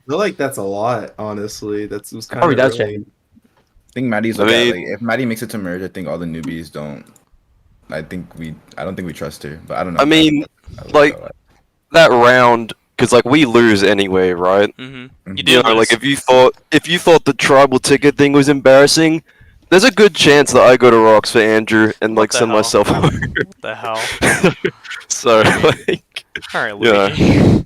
feel like that's a lot, honestly. That's kind
Probably
of
does
early.
change.
I think Maddie's
I
like,
mean-
like if Maddie makes it to merge, I think all the newbies don't. I don't think we trust her, but I don't know.
I mean, like, that round, because like we lose anyway, right?
Mm-hmm. You
You
did
know,
lose.
like if you thought the tribal ticket thing was embarrassing, there's a good chance that I go to Rocks for Andrew and like
the
send
hell?
myself over.
What the hell?
So like,
All right,
yeah.
Luigi.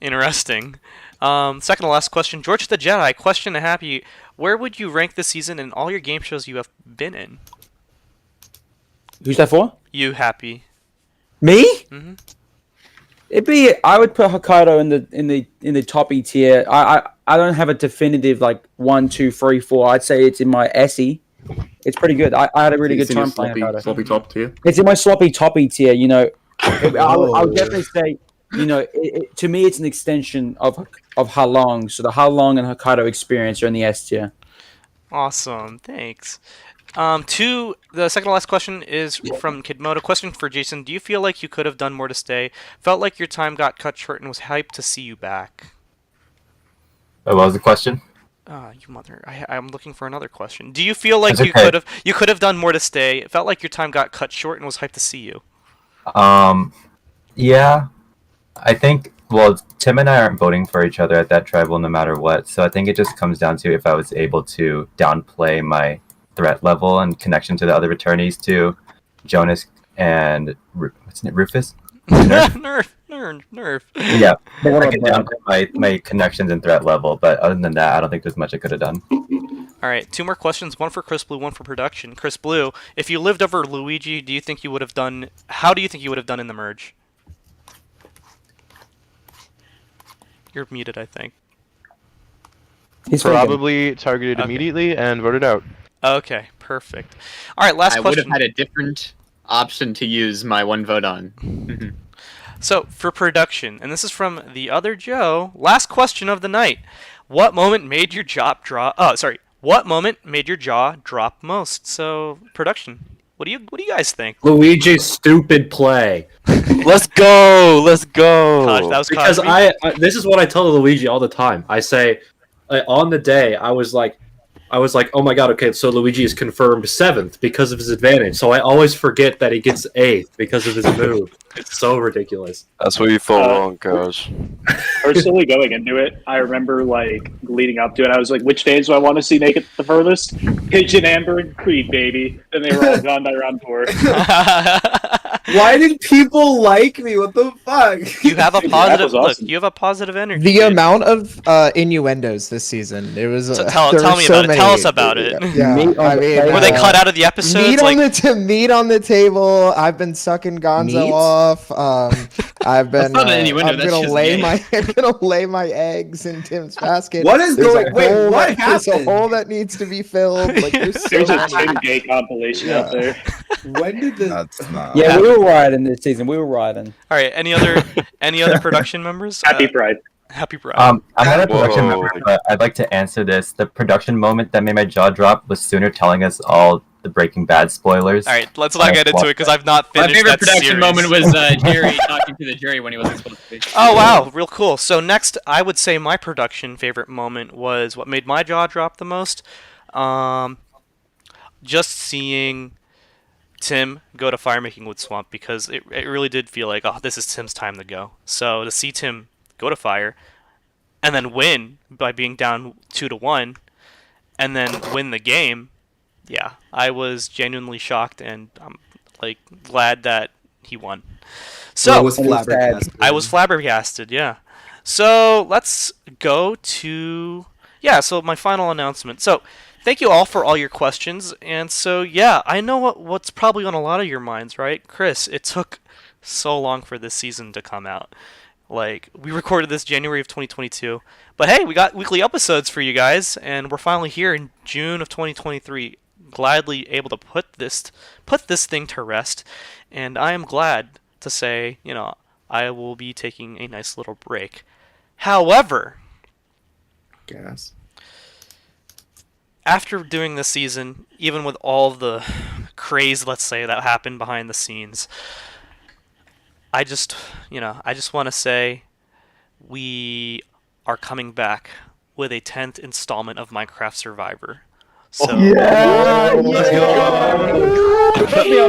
Interesting. Second to last question. George the Jedi. Question to Happy. Where would you rank this season in all your game shows you have been in?
Who's that for?
You, Happy.
Me?
Mm-hmm.
I would put Hokkaido in the top E tier. I don't have a definitive like 1, 2, 3, 4. I'd say it's in my SE. It's pretty good. I had a really good
It's in your
time playing Hokkaido.
sloppy top tier.
It's in my sloppy toppy tier. You know, I would definitely say, you know, to me it's an extension of Halong. So the Halong and Hokkaido experience are in the S tier.
Awesome. Thanks. The second to last question is from Kidmodo. Question for Jason. Do you feel like you could have done more to stay? Felt like your time got cut short and was hyped to see you back.
What was the question?
You mother. I'm looking for another question. Do you feel like
That's
you
okay.
could have done more to stay? It felt like your time got cut short and was hyped to see you.
Yeah, I think. Well, Tim and I aren't voting for each other at that tribal no matter what. So I think it just comes down to if I was able to downplay my threat level and connection to the other returnees to Jonas and what's it, Rufus?
Nerf.
Yeah, I can downplay my connections and threat level, but other than that, I don't think there's much I could have done.
All right, 2 more questions. One for Chris Blue, one for production. Chris Blue, if you lived over Luigi, do you think you would have done? How do you think you would have done in the merge? You're muted, I think.
Probably targeted immediately and voted out.
Okay, perfect. All right, last
I would
question.
have had a different option to use my one vote on.
So, for production, and this is from the other Joe, last question of the night. What moment made your jaw drop? Oh, sorry. What moment made your jaw drop most? So, production. What do you guys think?
Luigi's stupid play.
Let's go. Let's go.
Gosh, that was
Because
Cosby.
this is what I tell Luigi all the time. I say, on the day, I was like, oh my god, okay, so Luigi is confirmed 7th because of his advantage. So I always forget that he gets 8th because of his move. It's so ridiculous.
That's where you thought wrong, gosh.
Personally, going into it, I remember like leading up to it. I was like, "Which days do I want to see make it the furthest?" Pigeon, Amber, and Creed, baby. And they were all gone by round 4.
Why did people like me? What the fuck?
You have a positive
was awesome.
look. You have a positive energy.
The
dude.
amount of innuendos this season, it was.
So tell
there
me
were so
about it.
many-
Tell us about it.
Yeah, I mean,
Were they cut out of the episodes?
Meat
Like,
meat on the table. I've been sucking Gonzo
Meat?
off. I've been.
not an innuendo,
I'm
that's
gonna
just
lay
gay.
I'm gonna lay my eggs in Tim's basket.
What is
There's a
going- wait,
hole
what
There's a
happened?
hole that needs to be filled. Like there's so
There's a
many.
Tim Gay compilation out there.
When did this?
That's not.
Yeah, we were riding this season. We were riding.
all right. Any other production members?
Happy Pride.
Happy Pride.
I'm not a production
Whoa.
member, but I'd like to answer this. The production moment that made my jaw drop was Sooner telling us all the Breaking Bad spoilers.
All right, let's not get into it because I've not
My
finished
favorite
that
production
series.
moment was Jerry talking to the jury when he wasn't supposed to be.
Oh wow, real cool. So next, I would say my production favorite moment was what made my jaw drop the most. Just seeing Tim go to fire making wood swamp, because it really did feel like, oh, this is Tim's time to go. So to see Tim go to fire and then win by being down 2-1 and then win the game, yeah, I was genuinely shocked, and I'm like glad that he won. So
I was flabbergasted.
I was flabbergasted, yeah. So let's go to so my final announcement. So thank you all for all your questions. And so yeah, I know what's probably on a lot of your minds, right? Chris, it took so long for this season to come out. Like, we recorded this January of 2022. But hey, we got weekly episodes for you guys, and we're finally here in June of 2023, gladly able to put this thing to rest. And I am glad to say, I will be taking a nice little break. However, after doing this season, even with all the craze, let's say, that happened behind the scenes, I just want to say we are coming back with a 10th installment of Minecraft Survivor. So
Let's go.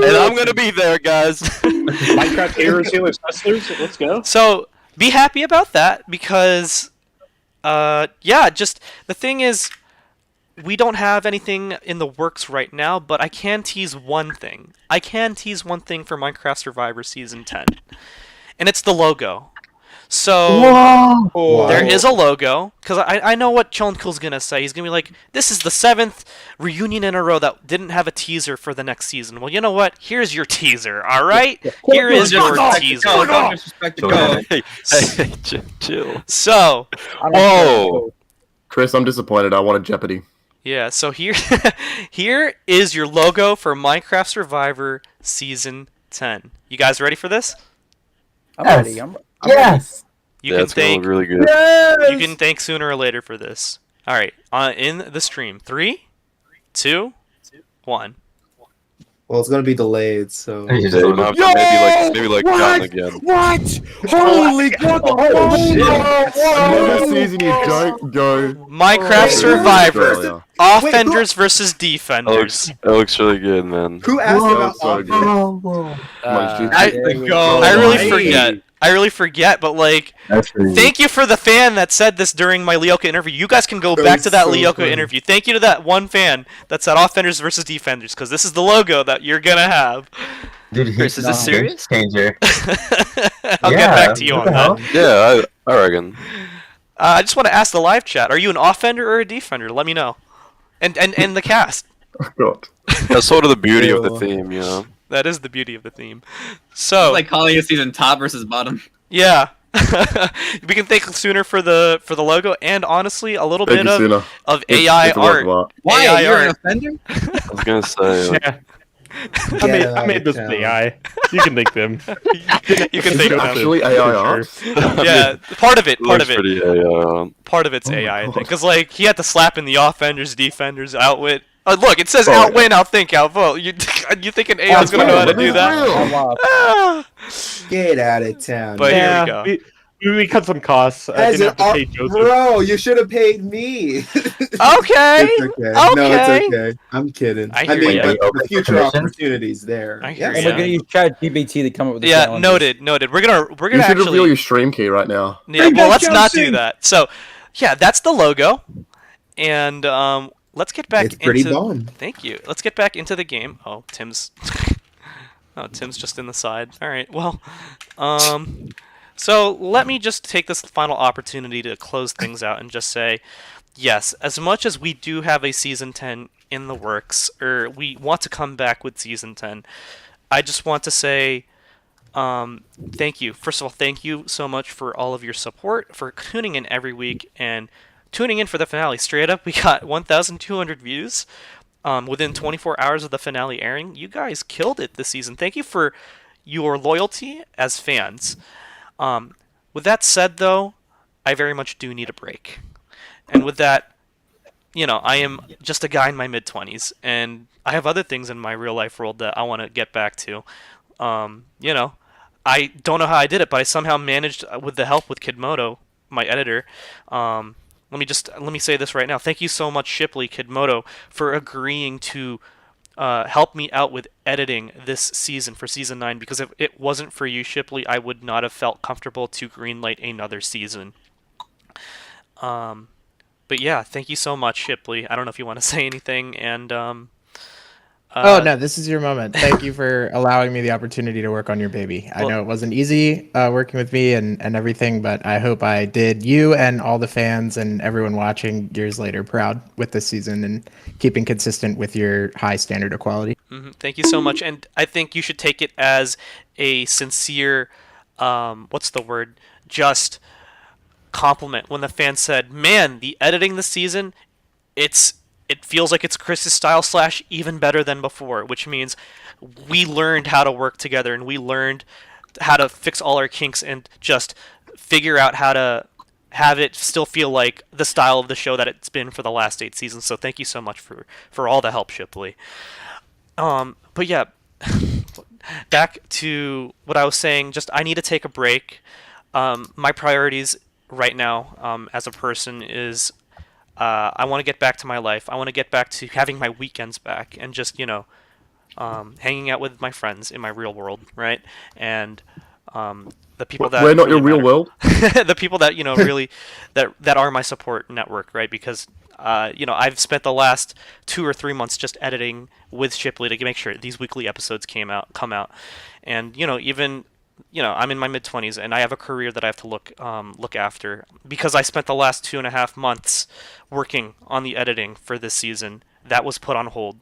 And I'm gonna be there, guys.
Minecraft Heroes, Healers, Hustlers. Let's go.
So be happy about that, because just the thing is, we don't have anything in the works right now, but I can tease one thing. I can tease one thing for Minecraft Survivor Season 10. And it's the logo. So there is a logo, because I know what Chonkul's going to say. He's going to be like, this is the 7th reunion in a row that didn't have a teaser for the next season. Well, you know what? Here's your teaser, all right? Here is your teaser.
Hey, chill.
So,
whoa.
Chris, I'm disappointed. I wanted Jeopardy.
Yeah, so here is your logo for Minecraft Survivor Season 10. You guys ready for this?
I'm ready. I'm
Yes.
You can
it's gonna
thank
look really good.
You can thank sooner or later for this. All right, in the stream, 3, 2, 1.
Well, it's gonna be delayed, so.
Maybe like count again.
What? Holy God!
Another season you don't go.
Minecraft Survivor,
Australia.
offenders versus defenders.
It looks really good, man.
Who asked about
so good.
I really forget, but like, thank you for the fan that said this during my Leoka interview. You guys can go back to that Leoka interview. Thank you to that one fan that said offenders versus defenders, because this is the logo that you're gonna have.
Dude,
Chris, is this serious?
Changer.
I'll get back to you on that.
Yeah, I reckon.
I just want to ask the live chat: are you an offender or a defender? Let me know. And the cast.
Oh, God.
That's sort of the beauty of the theme, you know.
That is the beauty of the theme. So
It's like calling a season top versus bottom.
yeah, we can thank Sooner for the logo, and honestly, a little
Thank
bit
you, Suna.
of
It's
AI
a work
art.
of art.
Why?
AI
You're an
art.
offender?
I was gonna say.
I made this with AI. You can thank them.
You can
Is
thank
it
them.
actually AI art?
Yeah, part of it.
Looks pretty,
Part of it's
Oh my
AI, I
God.
think, because like he had to slap in the offenders, defenders, outwit. Look, it says outwin, outthink, outvote. You think an AI is gonna know how to do that? Ah.
Get out of town.
But
Yeah,
here we go.
we cut some costs. I
As
didn't
an
have to pay Joseph.
bro, you should have paid me.
Okay.
It's okay. No, it's okay. I'm kidding.
I
I
hear
mean,
ya.
but
Open
the
for
future
commissions?
opportunities there.
I hear
And
ya.
we're gonna use ChatGPT to come up with the
Yeah,
challenges.
noted. We're gonna
You should
actually.
reveal your stream key right now.
Yeah, well, let's not do that. So, yeah, that's the logo, and let's get back
It's pretty
into.
bomb.
Thank you. Let's get back into the game. Oh, Tim's. Tim's just in the side. All right. Well, so let me just take this final opportunity to close things out and just say, yes, as much as we do have a season 10 in the works, or we want to come back with season 10, I just want to say. Thank you. First of all, thank you so much for all of your support, for tuning in every week and tuning in for the finale. Straight up, we got 1,200 views within 24 hours of the finale airing. You guys killed it this season. Thank you for your loyalty as fans. With that said, though, I very much do need a break. And with that, I am just a guy in my mid-20s, and I have other things in my real life world that I want to get back to. I don't know how I did it, but I somehow managed with the help with Kidmodo, my editor. Let me say this right now. Thank you so much, Shipley Kidmodo, for agreeing to help me out with editing this season for season 9. Because if it wasn't for you, Shipley, I would not have felt comfortable to greenlight another season. But yeah, thank you so much, Shipley. I don't know if you want to say anything, and
oh no, this is your moment. Thank you for allowing me the opportunity to work on your baby. I know it wasn't easy working with me and everything, but I hope I did you and all the fans and everyone watching years later proud with this season and keeping consistent with your high standard of quality.
Thank you so much, and I think you should take it as a sincere, what's the word? Just compliment when the fans said, "Man, the editing this season, it feels like it's Chris's style / even better than before," which means we learned how to work together and we learned how to fix all our kinks and just figure out how to have it still feel like the style of the show that it's been for the last 8 seasons. So thank you so much for all the help, Shipley. But yeah, back to what I was saying, just I need to take a break. My priorities right now as a person is I want to get back to my life. I want to get back to having my weekends back and just, hanging out with my friends in my real world, right? And the people that
we're not
really
your real
matter.
world.
The people that really that are my support network, right? Because I've spent the last 2 or 3 months just editing with Shipley to make sure these weekly episodes come out, and even. I'm in my mid-20s and I have a career that I have to look after because I spent the last 2.5 months working on the editing for this season. That was put on hold.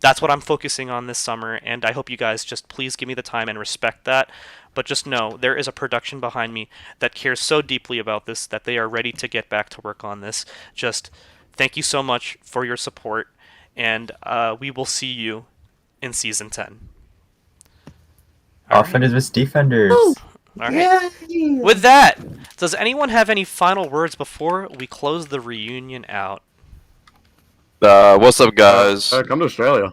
That's what I'm focusing on this summer, and I hope you guys just please give me the time and respect that. But just know there is a production behind me that cares so deeply about this that they are ready to get back to work on this. Just thank you so much for your support, and we will see you in season 10.
Offenders with defenders.
All right. With that, does anyone have any final words before we close the reunion out?
What's up, guys?
Come to Australia.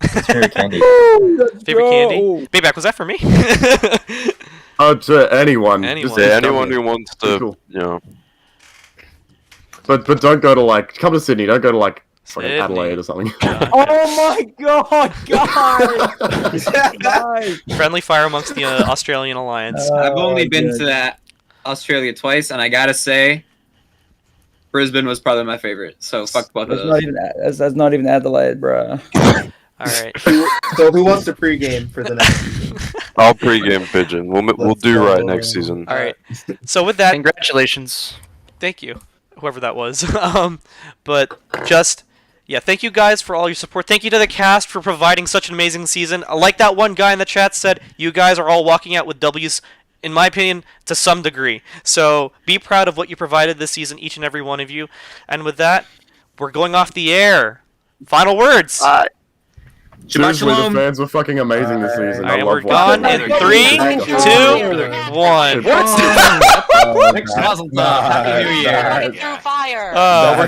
Favorite candy.
Favorite candy? Payback, was that for me?
To anyone.
Anyone who wants to,
cool. But don't go to come to Sydney. Don't go to fucking Adelaide or something.
Oh my god, guys!
Friendly fire amongst the Australian Alliance.
I've only been to that Australia twice, and I gotta say, Brisbane was probably my favorite. So fuck both of those.
That's not even Adelaide, bro.
All right.
So who wants to pregame for the next?
I'll pregame Pigeon. We'll do right next season.
All right. So with that,
congratulations.
Thank you, whoever that was. But just. Yeah, thank you guys for all your support. Thank you to the cast for providing such an amazing season. Like that one guy in the chat said, you guys are all walking out with W's, in my opinion, to some degree. So be proud of what you provided this season, each and every one of you. And with that, we're going off the air. Final words.
Seriously, the fans were fucking amazing this season.
All right,
I
we're
love
gone
watching
in
them.
3, 2, 1.
Mazel tov. Happy New Year.
Oh, we're gone.